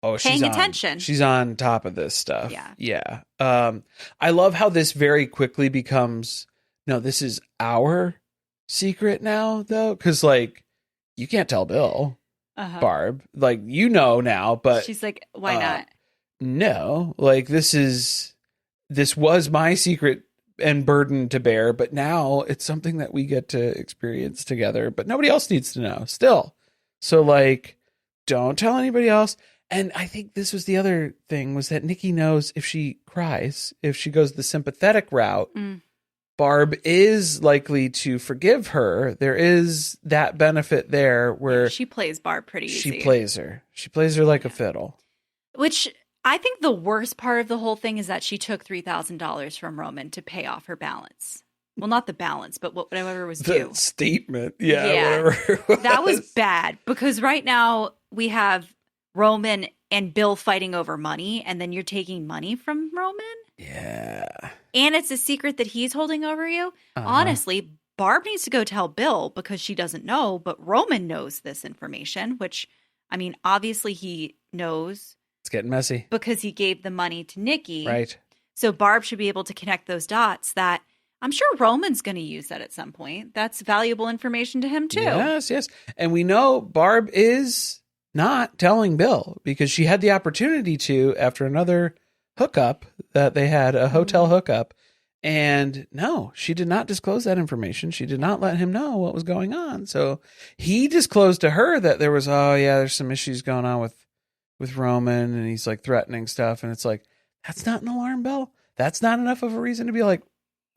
paying attention. She's on top of this stuff. Yeah. I love how this very quickly becomes, no, this is our secret now, though. Because, like, you can't tell Bill, Barb. Like, now, but... She's like, why not? No. Like, this was my secret and burden to bear, but now it's something that we get to experience together, but nobody else needs to know still. So like, don't tell anybody else. And I think this was the other thing was that Nicki knows if she cries, if she goes the sympathetic route, Barb is likely to forgive her. There is that benefit there where she plays Barb pretty easy. She plays her like a fiddle. Which I think the worst part of the whole thing is that she took $3,000 from Roman to pay off her balance. Well, not the balance, but whatever was due. The statement. Yeah. Whatever that was bad because right now we have Roman and Bill fighting over money, and then you're taking money from Roman? Yeah. And it's a secret that he's holding over you? Honestly, Barb needs to go tell Bill because she doesn't know, but Roman knows this information, which, I mean, obviously he knows. It's getting messy. Because he gave the money to Nicki. Right. So Barb should be able to connect those dots that I'm sure Roman's going to use that at some point. That's valuable information to him too. Yes. And we know Barb is not telling Bill because she had the opportunity to after another hookup that they had, a hotel hookup. And no, she did not disclose that information. She did not let him know what was going on. So he disclosed to her that there was, there's some issues going on with Roman and he's like threatening stuff. And it's like, that's not an alarm bell. That's not enough of a reason to be like,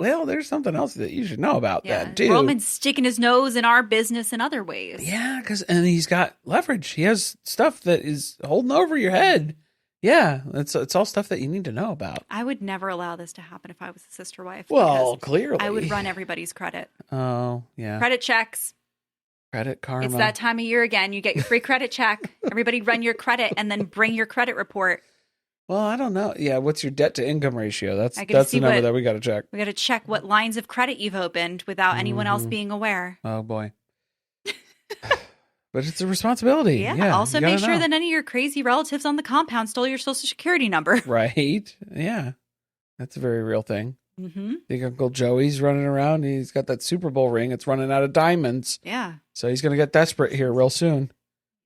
well, there's something else that you should know about that too. Roman's sticking his nose in our business in other ways. Yeah, and he's got leverage. He has stuff that is holding over your head. Yeah, it's all stuff that you need to know about. I would never allow this to happen if I was a sister wife. Well, clearly. I would run everybody's credit. Oh, yeah. Credit checks. Credit karma. It's that time of year again. You get your free credit check. Everybody run your credit and then bring your credit report. Well, I don't know. Yeah, what's your debt to income ratio? That's the number that we got to check. We got to check what lines of credit you've opened without anyone else being aware. Oh, boy. But it's a responsibility. Yeah. Also, make sure that none of your crazy relatives on the compound stole your social security number. Right. Yeah. That's a very real thing. Mm-hmm. I think Uncle Joey's running around. He's got that Super Bowl ring. It's running out of diamonds. Yeah. So he's going to get desperate here real soon.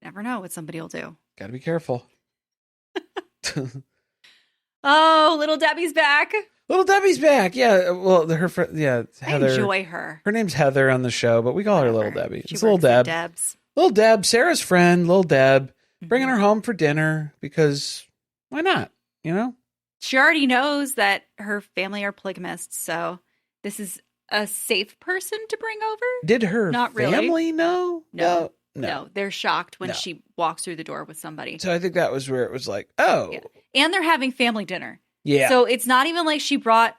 Never know what somebody will do. Got to be careful. Oh, little Debbie's back. Little Debbie's back. Yeah. Well, her friend, Heather. I enjoy her. Her name's Heather on the show, but we call her Little Whatever. Debbie. She It's Little works at Deb. Deb's. Little Deb, Sarah's friend, Little Deb, bringing Mhm. her home for dinner because why not? You know? She already knows that her family are polygamists, so this is a safe person to bring over. Did her Not really. family know? No. No, they're shocked when No. she walks through the door with somebody. So I think that was where it was like, oh. Yeah. And they're having family dinner. Yeah. So it's not even like she brought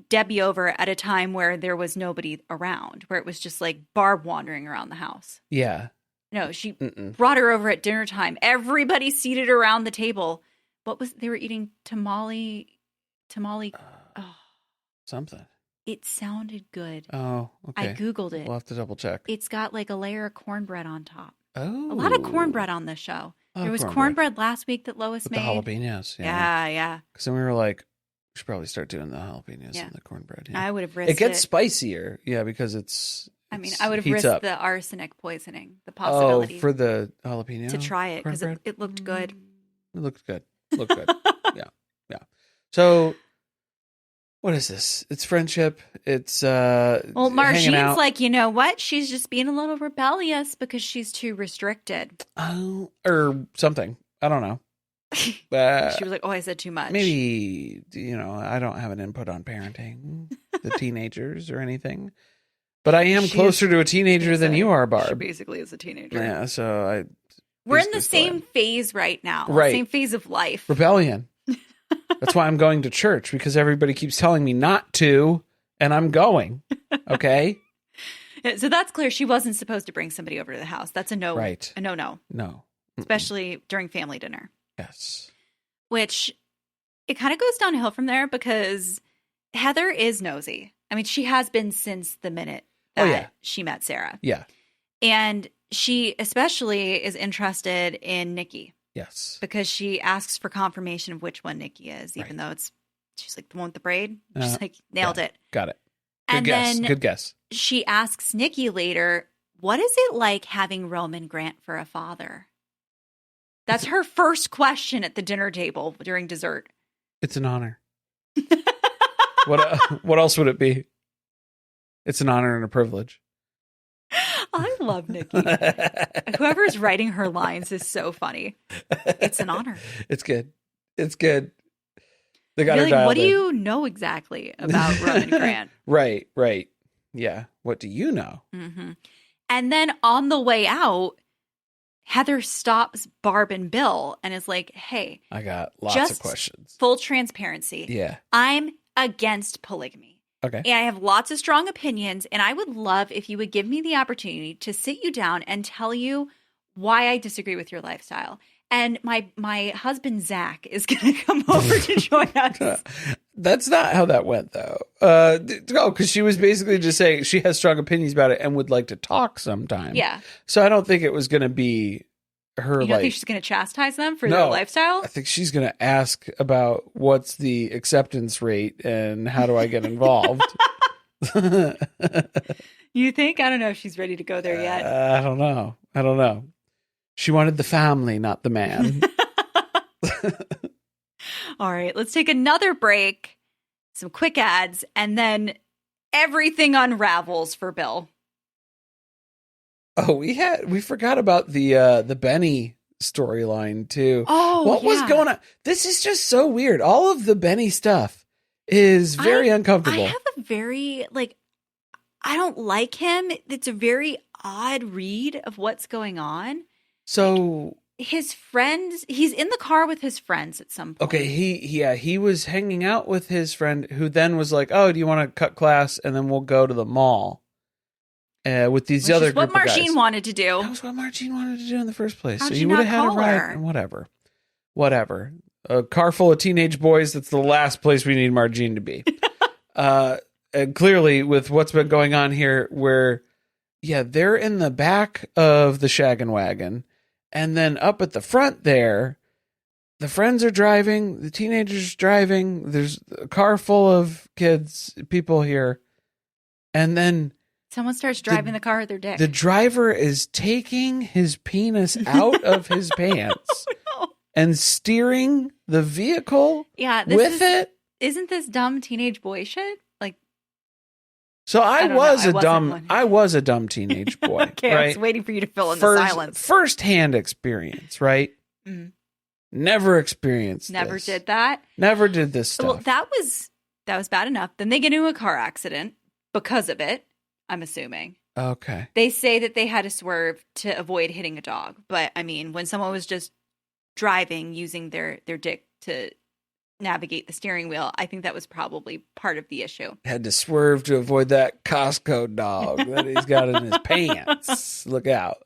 Debbie over at a time where there was nobody around, where it was just like Barb wandering around the house. Yeah. No, she Mm-mm. brought her over at dinner time. Everybody seated around the table. They were eating tamale. Oh, Something. it sounded good. Oh, okay. I Googled it. We'll have to double check. It's got like a layer of cornbread on top. Oh. A lot of cornbread on this show. There was cornbread. cornbread last week that Lois With made. the jalapenos. Yeah. Because then we were like, we should probably start doing the jalapenos Yeah. and the cornbread. Yeah. I would have risked It gets spicier. Yeah, because I would have heats risked up. the arsenic poisoning, the possibility for the jalapeno to try it because cornbread? it looked good. It looked good. Looked good. Yeah. So, what is this? It's friendship. It's Well, hanging Margene's out. like, you know what? She's just being a little rebellious because she's too restricted. Oh, or something. I don't know. She was like, oh, I said too much. Maybe I don't have an input on parenting the teenagers or anything, but I am closer to a teenager than you are, She Barb. basically is a teenager. Yeah, so We're in the basically still same am. phase right now. Right. Same phase of life. Rebellion. That's why I'm going to church, because everybody keeps telling me not to, and I'm going. Okay? So that's clear. She wasn't supposed to bring somebody over to the house. That's a no. Right. A no. No. Mm-mm. Especially during family dinner. Yes. Which it kind of goes downhill from there because Heather is nosy. I mean, she has been since the minute that she met Sarah. Yeah. And she especially is interested in Nicki Yes. because she asks for confirmation of which one Nicki is, even though she's like the one with the braid. She's like, nailed it. Got it. Good And guess. then Good guess. she asks Nicki later, what is it like having Roman Grant for a father? That's her first question at the dinner table during dessert. It's an honor. What else would it be? It's an honor and a privilege. I love Nicki. Whoever's writing her lines is so funny. It's an honor. It's good. It's good. They got You're her like, dialed what do in. you know exactly about Roman Grant? Right. Yeah. What do you know? Mm-hmm. And then on the way out, Heather stops Barb and Bill and is like, hey, I got lots just of questions. full transparency. Yeah. I'm against polygamy. Okay. And I have lots of strong opinions, and I would love if you would give me the opportunity to sit you down and tell you why I disagree with your lifestyle. And my husband, Zach, is going to come over to join us. That's not how that went, though. Because she was basically just saying she has strong opinions about it and would like to talk sometime. Yeah. So I don't think it was going to be her. You don't think she's going to chastise them for No. their lifestyle? I think she's going to ask about what's the acceptance rate and how do I get involved. You think? I don't know if she's ready to go there yet. I don't know. She wanted the family, not the man. All right, let's take another break, some quick ads, and then everything unravels for Bill. Oh, we forgot about the Benny storyline too. Oh, what was going on? This is just so weird. All of the Benny stuff is very uncomfortable. I have a very I don't like him. It's a very odd read of what's going on. So his friends, he's in the car with his friends at some point. okay, he was hanging out with his friend who then was like, "Oh, do you want to cut class and then we'll go to the mall?" With these Which other is what group of guys. Margene wanted to do. That was what Margene wanted to do in the first place. How'd so you you would have not had a call ride. her? Whatever. A car full of teenage boys. That's the last place we need Margene to be. And clearly, with what's been going on here, where they're in the back of the shaggin' wagon, and then up at the front there, the friends are driving, the teenagers driving. There's a car full of people here, and then Someone starts driving the car with their dick. the driver is taking his penis out of his pants Oh, no. and steering the vehicle Yeah, with it. isn't this dumb teenage boy shit? Like, So I don't was know. I was a dumb teenage boy. okay, right? I was waiting for you to fill in the silence. First-hand experience, right? Mhm. Never experienced Never this. did that. Never did this stuff. Well, that was bad enough. Then they get into a car accident because of it, I'm assuming. Okay. They say that they had to swerve to avoid hitting a dog. But, I mean, when someone was just driving using their dick to navigate the steering wheel, I think that was probably part of the issue. Had to swerve to avoid that Costco dog that he's got in his pants. Look out.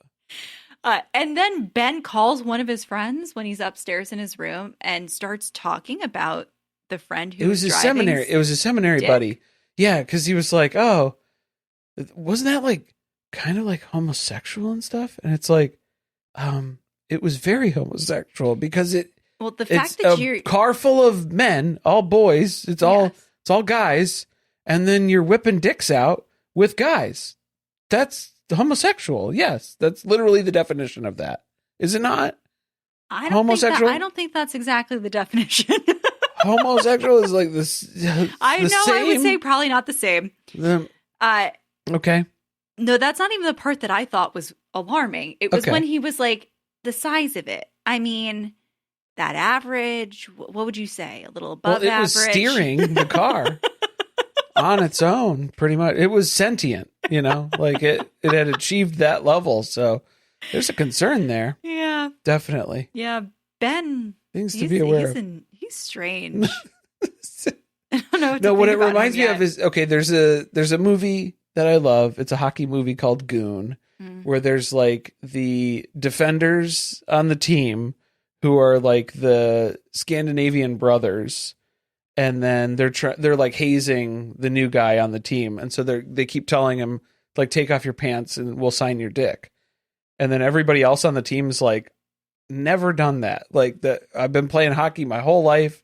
And then Ben calls one of his friends when he's upstairs in his room and starts talking about the friend who was driving. Seminary. It was a seminary dick. buddy. Yeah, because he was like, oh, wasn't that like kind of like homosexual and stuff? And it's like, it was very homosexual because the fact that you're car full of men, all boys, it's all guys, and then you're whipping dicks out with guys. That's homosexual. Yes, that's literally the definition of that. Is it not? I don't think that's exactly the definition. Homosexual is like this. I would say probably not the same. Okay. No, that's not even the part that I thought was alarming. It was when he was like the size of it. I mean, that average. What would you say? A little above average. It was steering the car on its own, pretty much. It was sentient, like it had achieved that level. So there's a concern there. Yeah, definitely. Yeah, Ben. Things to be aware of. He's strange. I don't know. No, what it reminds me of is there's a movie that I love. It's a hockey movie called Goon, where there's like the defenders on the team who are like the Scandinavian brothers, and then they're like hazing the new guy on the team, and so they keep telling him like, take off your pants and we'll sign your dick, and then everybody else on the team is like, never done that. Like that, I've been playing hockey my whole life.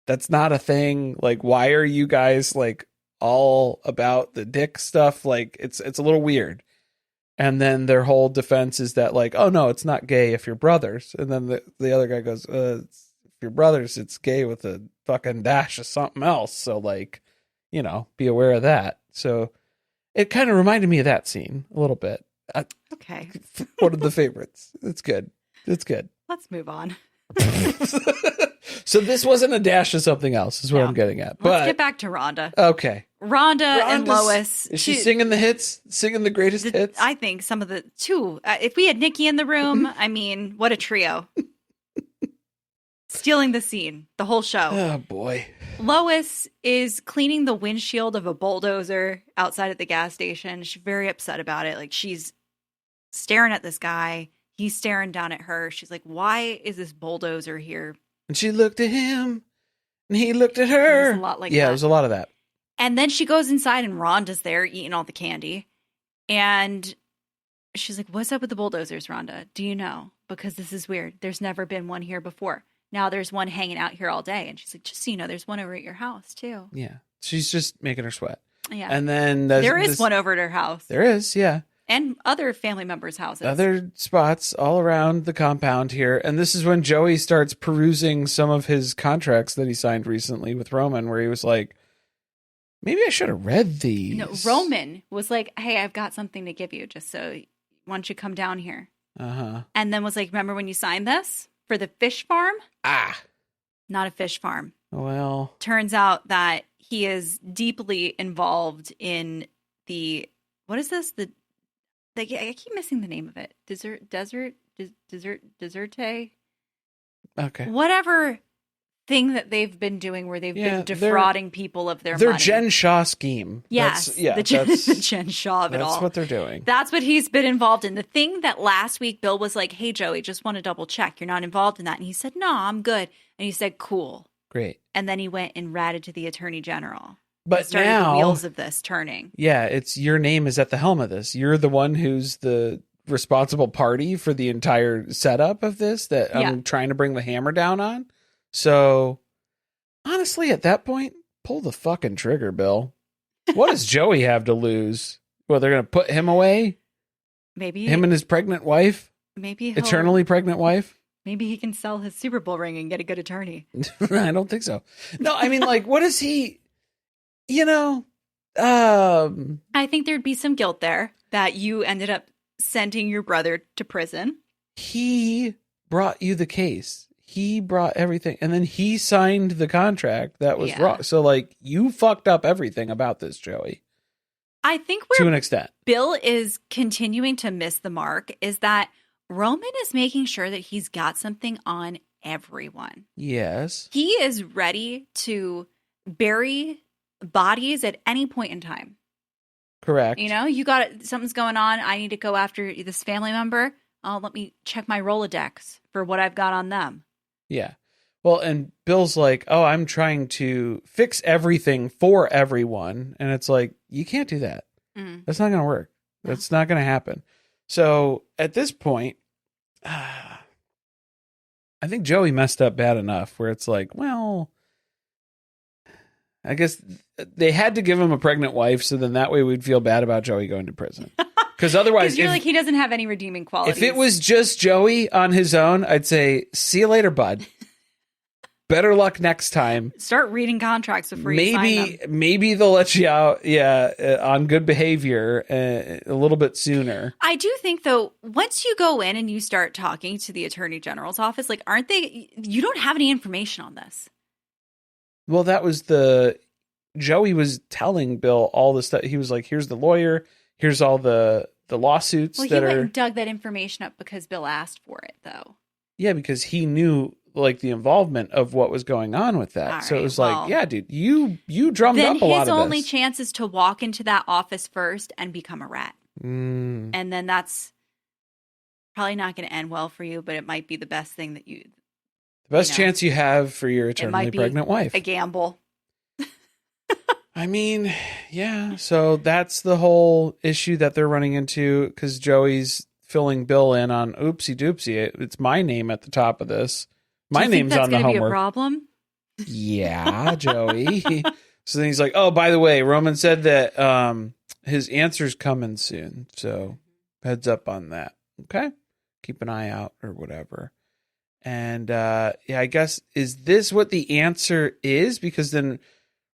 That's not a thing. Like, why are you guys like all about the dick stuff? Like, it's a little weird. And then their whole defense is that like, oh no, it's not gay if you're brothers. And then the other guy goes, if you're brothers, it's gay with a fucking dash of something else. So like, be aware of that. So it kind of reminded me of that scene a little bit. Okay. One of the favorites. It's good. It's good. Let's move on. So this wasn't a dash of something else is what I'm getting at. But let's get back to Rhonda. Okay. Rhonda and Lois. Is she singing the hits? Singing the greatest hits? I think some of the two. If we had Nicki in the room, I mean, what a trio. Stealing the scene, the whole show. Oh, boy. Lois is cleaning the windshield of a bulldozer outside at the gas station. She's very upset about it. Like, she's staring at this guy. He's staring down at her. She's like, why is this bulldozer here? And she looked at him, and he looked at her. It was a lot like that. Yeah, it was a lot of that. And then she goes inside, and Rhonda's there eating all the candy. And she's like, what's up with the bulldozers, Rhonda? Do you know? Because this is weird. There's never been one here before. Now there's one hanging out here all day. And she's like, just so you know, there's one over at your house, too. Yeah. She's just making her sweat. Yeah. And then there is one over at her house. There is, yeah. And other family members' houses. Other spots all around the compound here. And this is when Joey starts perusing some of his contracts that he signed recently with Roman, where he was like, maybe I should have read these. No, Roman was like, hey, I've got something to give you, just so why don't you come down here? Uh-huh. And then was like, remember when you signed this for the fish farm? Ah. Not a fish farm. Well. Turns out that he is deeply involved in what is this? I keep missing the name of it. Deserte. Okay. Whatever thing that they've been doing where they've been defrauding people of their money. Their Jen Shaw scheme. Yes. The Jen Shaw of it all. That's what they're doing. That's what he's been involved in. The thing that last week Bill was like, hey, Joey, just want to double check. You're not involved in that. And he said, no, I'm good. And he said, cool. Great. And then he went and ratted to the attorney general. But started now, the wheels of this turning. Yeah, it's your name is at the helm of this. You're the one who's the responsible party for the entire setup of this that I'm trying to bring the hammer down on. So, honestly, at that point, pull the fucking trigger, Bill. What does Joey have to lose? Well, they're going to put him away? Maybe. Him and his pregnant wife? Maybe. Eternally pregnant wife? Maybe he can sell his Super Bowl ring and get a good attorney. I don't think so. No, I mean, like, what is he, I think there'd be some guilt there that you ended up sending your brother to prison. He brought you the case. He brought everything. And then he signed the contract that was wrong. So, like, you fucked up everything about this, Joey. I think to an extent, Bill is continuing to miss the mark is that Roman is making sure that he's got something on everyone. Yes. He is ready to bury bodies at any point in time. Correct. You got it. Something's going on. I need to go after this family member. Oh, let me check my Rolodex for what I've got on them. Yeah. Well, and Bill's like, oh, I'm trying to fix everything for everyone. And it's like, you can't do that. That's not going to work. That's not going to happen. So at this point, I think Joey messed up bad enough where it's like, well, I guess they had to give him a pregnant wife. So then that way we'd feel bad about Joey going to prison. Because otherwise, you're like, he doesn't have any redeeming qualities. If it was just Joey on his own, I'd say, see you later, bud. Better luck next time. Start reading contracts before you sign them. Maybe they'll let you out, on good behavior a little bit sooner. I do think, though, once you go in and you start talking to the Attorney General's office, like, you don't have any information on this. Well, that was Joey was telling Bill all the stuff. He was like, here's the lawyer. Here's all the lawsuits he went and dug that information up because Bill asked for it, though. Yeah, because he knew like the involvement of what was going on with that. So it was like, yeah, dude, you drummed up a lot of this. Then his only chance is to walk into that office first and become a rat. And then that's probably not going to end well for you, but it might be the best thing that the best chance you have for your eternally pregnant wife. A gamble. I mean, yeah. So that's the whole issue that they're running into because Joey's filling Bill in on oopsie doopsie. It's my name at the top of this. My name's on the homework. Be a problem? Yeah, Joey. So then he's like, oh, by the way, Roman said that his answer's coming soon. So heads up on that. Okay. Keep an eye out or whatever. And I guess, is this what the answer is? Because then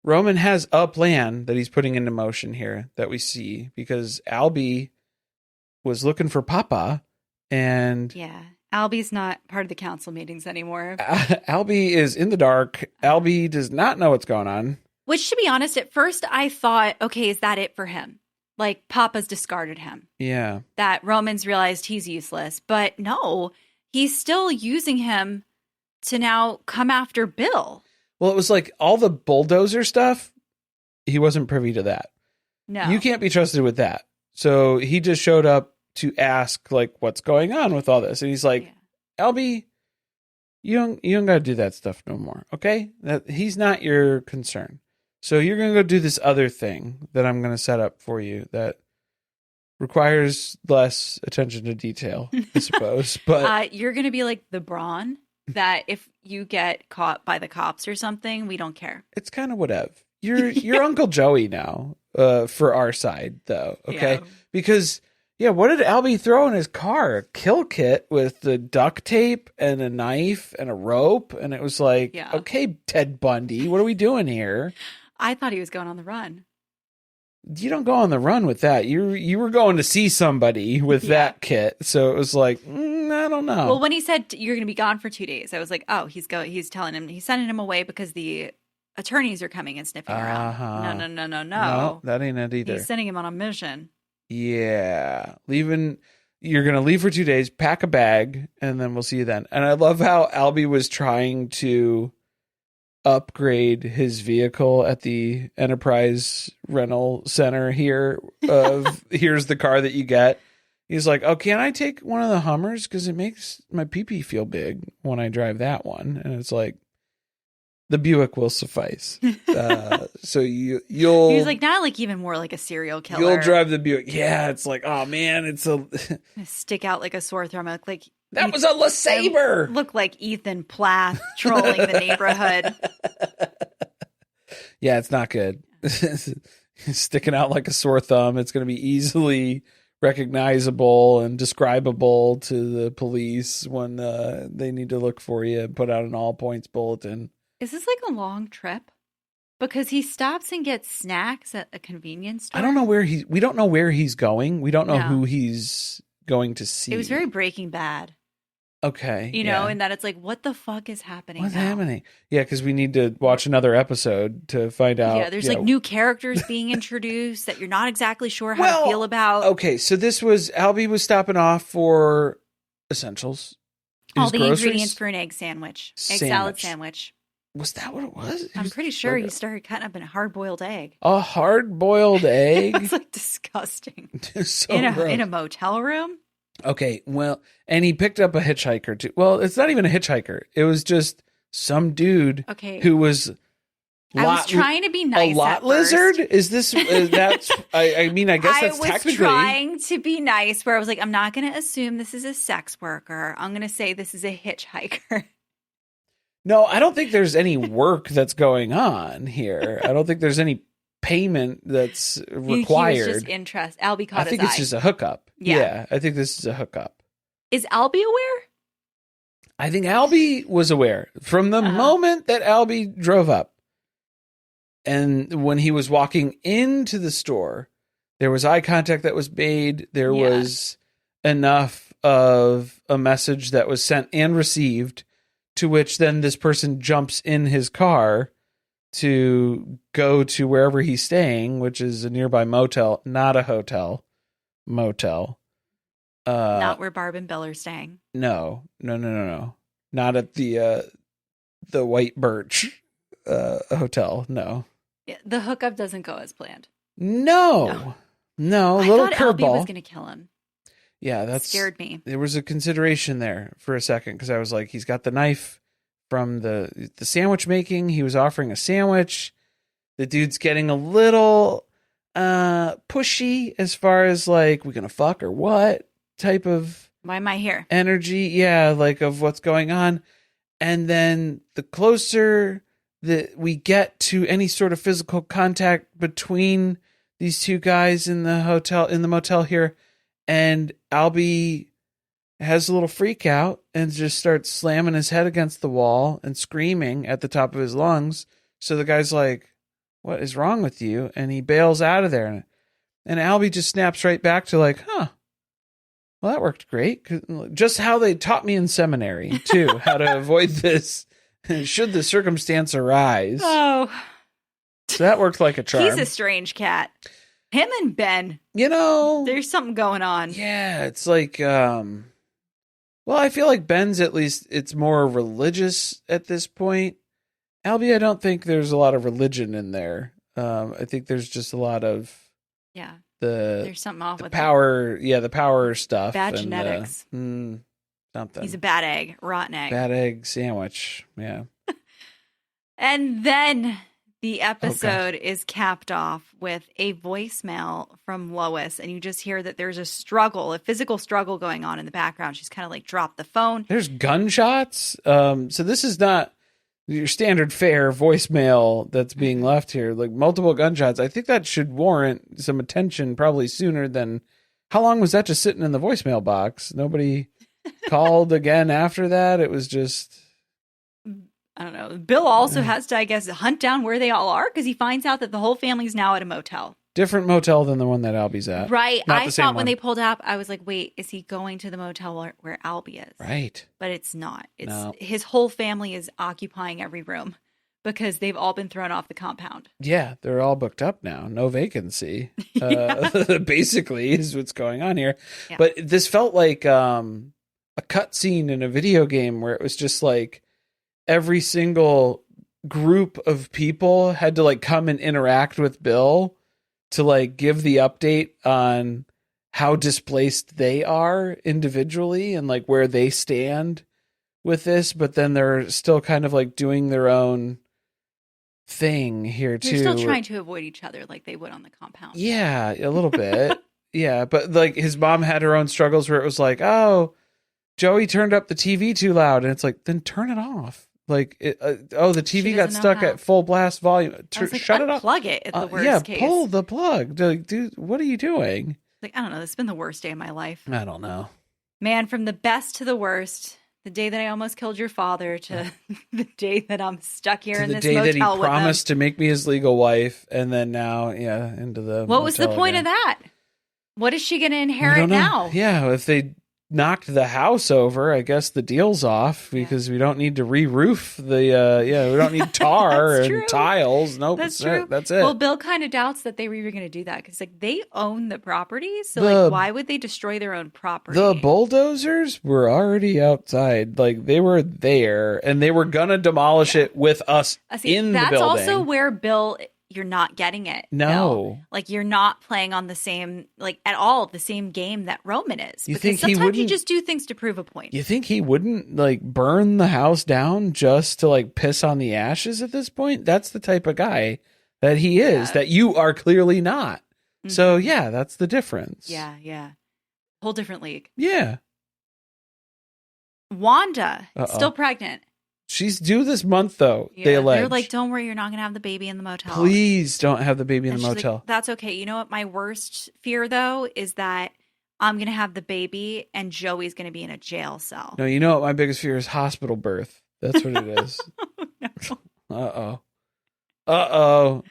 Roman has a plan that he's putting into motion here that we see because Albie was looking for Papa and Albie's not part of the council meetings anymore. Albie is in the dark. Albie does not know what's going on. Which, to be honest, at first I thought, okay, is that it for him? Like Papa's discarded him. Yeah. That Roman's realized he's useless. But no, he's still using him to now come after Bill. Well, it was like all the bulldozer stuff. He wasn't privy to that. No. You can't be trusted with that. So he just showed up to ask, like, what's going on with all this. And he's like, Albie, you don't got to do that stuff no more. Okay. He's not your concern. So you're going to go do this other thing that I'm going to set up for you that requires less attention to detail, I suppose. But you're going to be like the Braun that if you get caught by the cops or something, we don't care. It's kind of whatever. You're Uncle Joey now, for our side though. Okay. Yeah. Because what did Albie throw in his car? A kill kit with the duct tape and a knife and a rope. And it was like, okay, Ted Bundy, what are we doing here? I thought he was going on the run. You don't go on the run with that. You were going to see somebody with that kit. So it was like, I don't know. Well, when he said you're going to be gone for 2 days, I was like, oh, he's telling him, he's sending him away because the attorneys are coming and sniffing around. No. No, that ain't it either. He's sending him on a mission. Yeah. You're going to leave for 2 days, pack a bag, and then we'll see you then. And I love how Albie was trying to upgrade his vehicle at the Enterprise rental center here of here's the car that you get. He's like, oh, can I take one of the Hummers? Because it makes my pee-pee feel big when I drive that one. And it's like, the Buick will suffice. So you'll... He's like, not like even more like a serial killer. You'll drive the Buick. Yeah, it's like, oh man, it's a... Stick out like a sore thumb. Like that was a LeSabre! Look like Ethan Plath trolling the neighborhood. Yeah, it's not good. Sticking out like a sore thumb. It's going to be easily recognizable and describable to the police when they need to look for you and put out an all points bulletin. Is this like a long trip? Because he stops and gets snacks at a convenience store. I don't know we don't know where he's going. We don't know No. who he's going to see. It was very Breaking Bad. Okay. You know, and that it's like, what the fuck is happening What's now? happening? Yeah, because we need to watch another episode to find out. Yeah, there's like new characters being introduced that you're not exactly sure how to feel about. Okay, so this was, Albie was stopping off for essentials. All the groceries. ingredients for an egg sandwich. Egg salad sandwich. Was that what it was? I'm pretty sure he started cutting up a hard-boiled egg. A hard-boiled egg? It's like disgusting. So in a motel room? Okay, well, and he picked up a hitchhiker too. Well, it's not even a hitchhiker. It was just some dude who was... I was trying to be nice. A lot lizard? Is this... that's... I mean, I guess that's technically... I was trying to be nice where I was like, I'm not going to assume this is a sex worker. I'm going to say this is a hitchhiker. No, I don't think there's any work that's going on here. I don't think there's any payment that's required. He was just interest. Albie caught his eye. I think it's just a hookup. Yeah, I think this is a hookup. Is Albie aware? I think Albie was aware from the moment that Albie drove up. And when he was walking into the store, there was eye contact that was made. There was enough of a message that was sent and received, to which then this person jumps in his car to go to wherever he's staying, which is a nearby motel, not a hotel, motel. Not where Barb and Bill are staying. No. Not at the White Birch hotel. No. Yeah, the hookup doesn't go as planned. No. A I little thought Albie curveball. was going to kill him. Yeah, that scared me. There was a consideration there for a second because I was like, he's got the knife from the sandwich making. He was offering a sandwich. The dude's getting a little pushy as far as like, we gonna fuck or what type of why am I here energy? Yeah, like of what's going on. And then the closer that we get to any sort of physical contact between these two guys in the motel here, and Albie has a little freak out and just starts slamming his head against the wall and screaming at the top of his lungs. So the guy's like, what is wrong with you? And he bails out of there. And Albie just snaps right back to like, well, that worked great. Just how they taught me in seminary, too, how to avoid this should the circumstance arise. Oh. So that worked like a charm. He's a strange cat. Him and Ben. There's something going on. Yeah, it's like... Well, I feel like Ben's at least, it's more religious at this point. Albie, I don't think there's a lot of religion in there. I think there's just a lot of there's something off with power. Yeah, the power stuff. Bad genetics. Something. He's a bad egg, rotten egg. Bad egg sandwich. Yeah. And then the episode is capped off with a voicemail from Lois, and you just hear that there's a physical struggle going on in the background. She's kind of like dropped the phone. There's gunshots. So this is not your standard fare voicemail that's being left here. Like multiple gunshots. I think that should warrant some attention probably sooner than... How long was that just sitting in the voicemail box? Nobody called again after that? It was just... I don't know. Bill also has to, I guess, hunt down where they all are because he finds out that the whole family's now at a motel. Different motel than the one that Albie's at. Right. I thought when they pulled up, I was like, wait, is he going to the motel where Albie is? Right. But it's not. His whole family is occupying every room because they've all been thrown off the compound. Yeah, they're all booked up now. No vacancy. Basically is what's going on here. Yeah. But this felt like a cutscene in a video game where it was just like, every single group of people had to like come and interact with Bill to like give the update on how displaced they are individually and like where they stand with this. But then they're still kind of like doing their own thing here too. They're still trying to avoid each other like they would on the compound. Yeah, a little bit. Yeah. But like his mom had her own struggles where it was like, oh, Joey turned up the TV too loud. And it's like, then turn it off. Like, the TV got stuck at full blast volume. Shut it off. Plug it at the worst case. Pull the plug. Dude, what are you doing? Like, I don't know. This has been the worst day of my life. I don't know. Man, from the best to the worst. The day that I almost killed your father to the day that I'm stuck here in this motel with him. The day that he promised to make me his legal wife, and then now, into the What was the point of that? What is she going to inherit now? Yeah, if they knocked the house over, I guess the deal's off because we don't need to re-roof the, we don't need tar and tiles. Nope, that's true. That's it. Well, Bill kind of doubts that they were even going to do that because like they own the property. So why would they destroy their own property? The bulldozers were already outside. Like they were there and they were going to demolish it with us in the building. That's also where Bill... You're not getting it. No. Like you're not playing on the same, like at all, the same game that Roman is. You because think sometimes you just do things to prove a point. You think he wouldn't like burn the house down just to like piss on the ashes at this point? That's the type of guy that he is, that you are clearly not. Mm-hmm. So yeah, that's the difference. Yeah. Whole different league. Yeah. Wanda, still pregnant. She's due this month, though, they allege. They're like, don't worry, you're not going to have the baby in the motel. Please don't have the baby in the motel. Like, that's okay. You know what? My worst fear, though, is that I'm going to have the baby and Joey's going to be in a jail cell. No, you know what? My biggest fear is hospital birth. That's what it is. No. Uh-oh.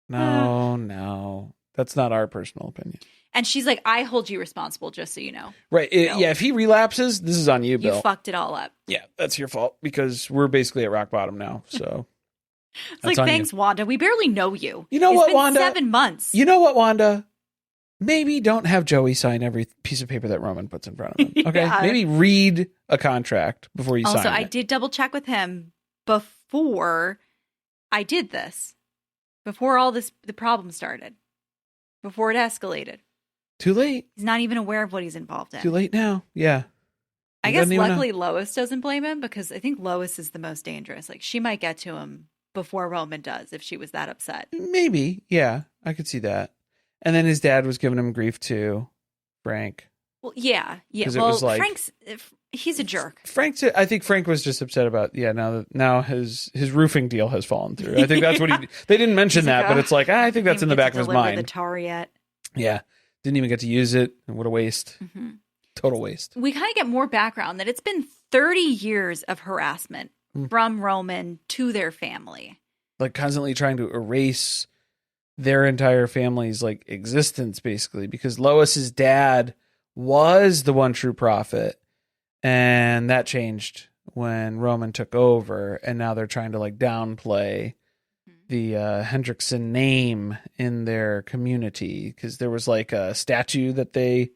No. That's not our personal opinion. And she's like, I hold you responsible, just so you know. Right. If he relapses, this is on you, Bill. You fucked it all up. Yeah, that's your fault because we're basically at rock bottom now. So it's like, thanks, Wanda. We barely know you. You know what, Wanda? 7 months. You know what, Wanda? Maybe don't have Joey sign every piece of paper that Roman puts in front of him. Okay. Maybe read a contract before you sign it. Also, I did double check with him before I did this. Before all the problem started. Before it escalated. Too late. He's not even aware of what he's involved in. Too late now. Yeah. I guess luckily Lois doesn't blame him because I think Lois is the most dangerous. Like she might get to him before Roman does if she was that upset. Maybe. Yeah. I could see that. And then his dad was giving him grief too. Frank. Well, yeah. Well, he's a jerk. I think Frank was just upset about, now his roofing deal has fallen through. I think that's what they didn't mention that, but it's like, I think that's in the back of his mind. The tar yet. Yeah. Didn't even get to use it. What a waste. Mm-hmm. Total waste. We kind of get more background that it's been 30 years of harassment from Roman to their family. Like constantly trying to erase their entire family's like existence basically because Lois's dad was the one true prophet and that changed when Roman took over and now they're trying to like downplay the Hendrickson name in their community because there was like a statue that they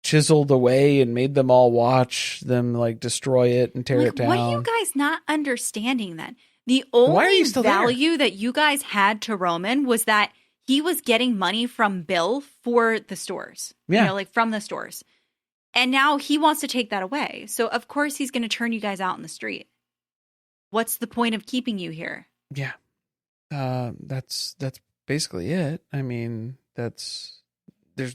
chiseled away and made them all watch them like destroy it and tear it down. What are you guys not understanding then? The only value that you guys had to Roman was that he was getting money from Bill for the stores. Yeah. From the stores. And now he wants to take that away. So of course he's going to turn you guys out in the street. What's the point of keeping you here? Yeah. That's basically it. I mean, there's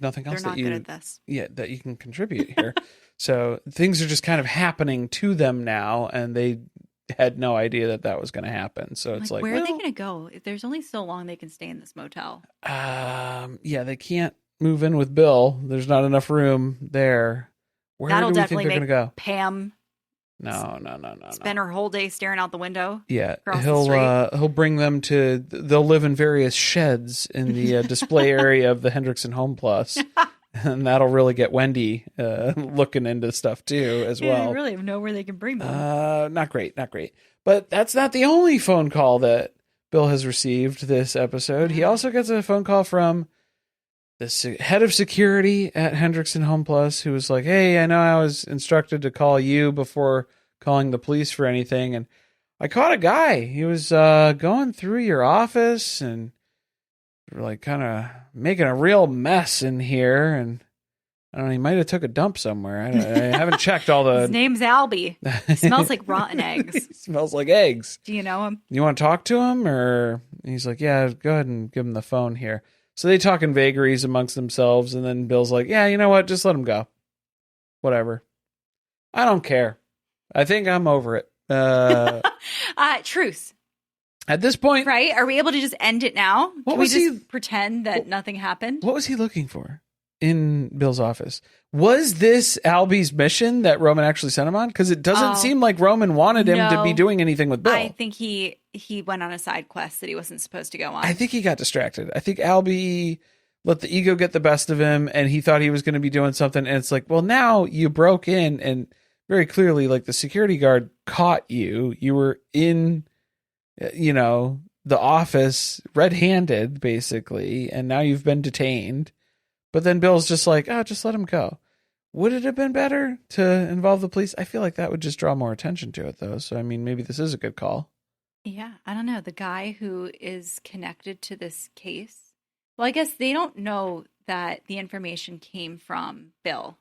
nothing else They're not good at this. Yeah, that you can contribute here. So things are just kind of happening to them now, and they had no idea that was going to happen. So it's like, where are they going to go? If there's only so long they can stay in this motel. They can't move in with Bill. There's not enough room there. Where do we think they're going to go? Pam. No. Spend her whole day staring out the window. Yeah, he'll bring them to. They'll live in various sheds in the display area of the Hendrickson Home Plus, and that'll really get Wendy looking into stuff too as well. They really know where they can bring them. Not great. But that's not the only phone call that Bill has received this episode. He also gets a phone call from the head of security at Hendrickson Home Plus, who was like, hey, I know I was instructed to call you before calling the police for anything. And I caught a guy. He was going through your office and like kind of making a real mess in here. And I don't know, he might have took a dump somewhere. I haven't checked all the... His name's Albie. He smells like rotten eggs. He smells like eggs. Do you know him? You want to talk to him? Or he's like, yeah, go ahead and give him the phone here. So they talk in vagaries amongst themselves, and then Bill's like, yeah, you know what? Just let him go. Whatever. I don't care. I think I'm over it. Truce. At this point... Right? Are we able to just end it now? Can we just pretend that nothing happened? What was he looking for? in Bill's office. Was this Albie's mission that Roman actually sent him on? Because it doesn't seem like Roman wanted him to be doing anything with Bill. I think he went on a side quest that he wasn't supposed to go on. I think he got distracted. I think Albie let the ego get the best of him, and he thought he was going to be doing something. And it's like, well, now you broke in, and very clearly, like, the security guard caught you. You were in, the office red-handed, basically, and now you've been detained. But then Bill's just like, oh, just let him go. Would it have been better to involve the police? I feel like that would just draw more attention to it, though. So, I mean, maybe this is a good call. Yeah, I don't know. The guy who is connected to this case, well, I guess they don't know that the information came from Bill.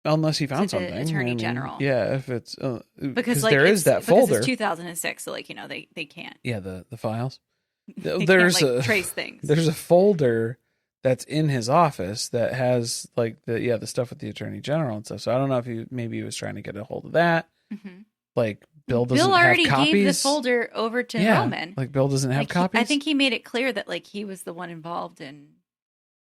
Unless he found something. Attorney General. Yeah, if it's... because there is that folder. Because it's 2006, so, they can't. Yeah, the files. There's trace things. There's a folder that's in his office that has the stuff with the Attorney General and stuff. So I don't know if maybe he was trying to get a hold of that. Mm-hmm. Like Bill doesn't Bill already have copies. gave the folder over to Roman. Like Bill doesn't have copies. I think he made it clear that he was the one involved in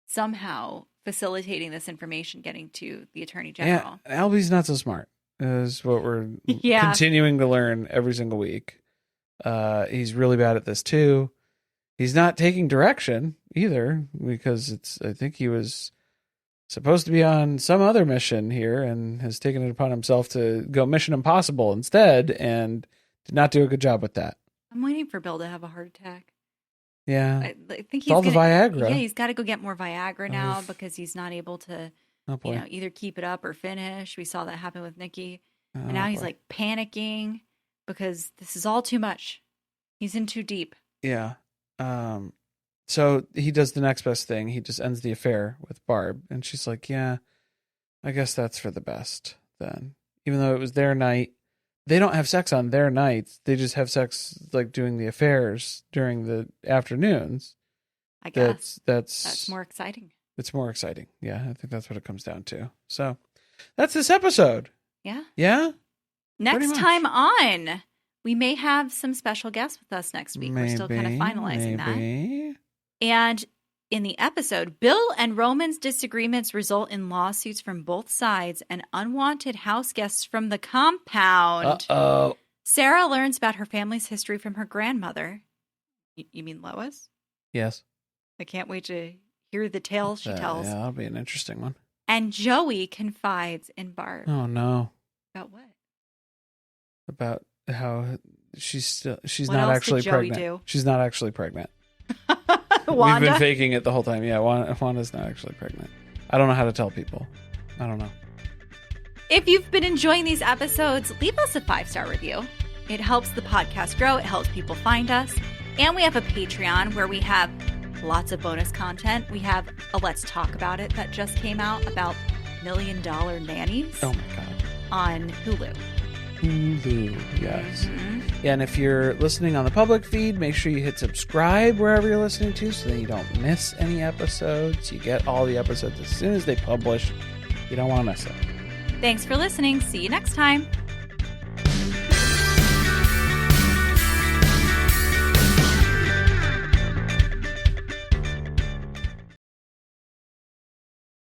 somehow facilitating this information getting to the Attorney General. Yeah, Albie's not so smart. Is what we're continuing to learn every single week. He's really bad at this too. He's not taking direction either, because I think he was supposed to be on some other mission here and has taken it upon himself to go Mission Impossible instead and did not do a good job with that. I'm waiting for Bill to have a heart attack. Yeah. I think he's all the Viagra. Yeah, he's got to go get more Viagra now because he's not able to either keep it up or finish. We saw that happen with Nicki. And now he's panicking because this is all too much. He's in too deep. Yeah. So he does the next best thing. He just ends the affair with Barb. And she's like, yeah, I guess that's for the best then. Even though it was their night. They don't have sex on their nights. They just have sex doing the affairs during the afternoons. I guess. That's more exciting. It's more exciting. Yeah, I think that's what it comes down to. So that's this episode. Yeah. Yeah? Next time on, we may have some special guests with us next week. We're still kind of finalizing that. And in the episode, Bill and Roman's disagreements result in lawsuits from both sides and unwanted house guests from the compound. Uh-oh. Sarah learns about her family's history from her grandmother. You mean Lois? Yes. I can't wait to hear the tale she tells. Yeah, that'll be an interesting one. And Joey confides in Barb. Oh, no. About what? About how she's What not else actually did Joey pregnant. do? She's not actually pregnant. Wanda? We've been faking it the whole time. Yeah, Wanda's not actually pregnant. I don't know how to tell people. I don't know. If you've been enjoying these episodes, leave us a 5-star review. It helps the podcast grow. It helps people find us. And we have a Patreon where we have lots of bonus content. We have a Let's Talk About It that just came out about $1 Million Nannies. Oh my God. On Hulu. Hulu, yes. Mm-hmm. Yeah, and if you're listening on the public feed, make sure you hit subscribe wherever you're listening to so that you don't miss any episodes. You get all the episodes as soon as they publish. You don't want to miss it. Thanks for listening. See you next time.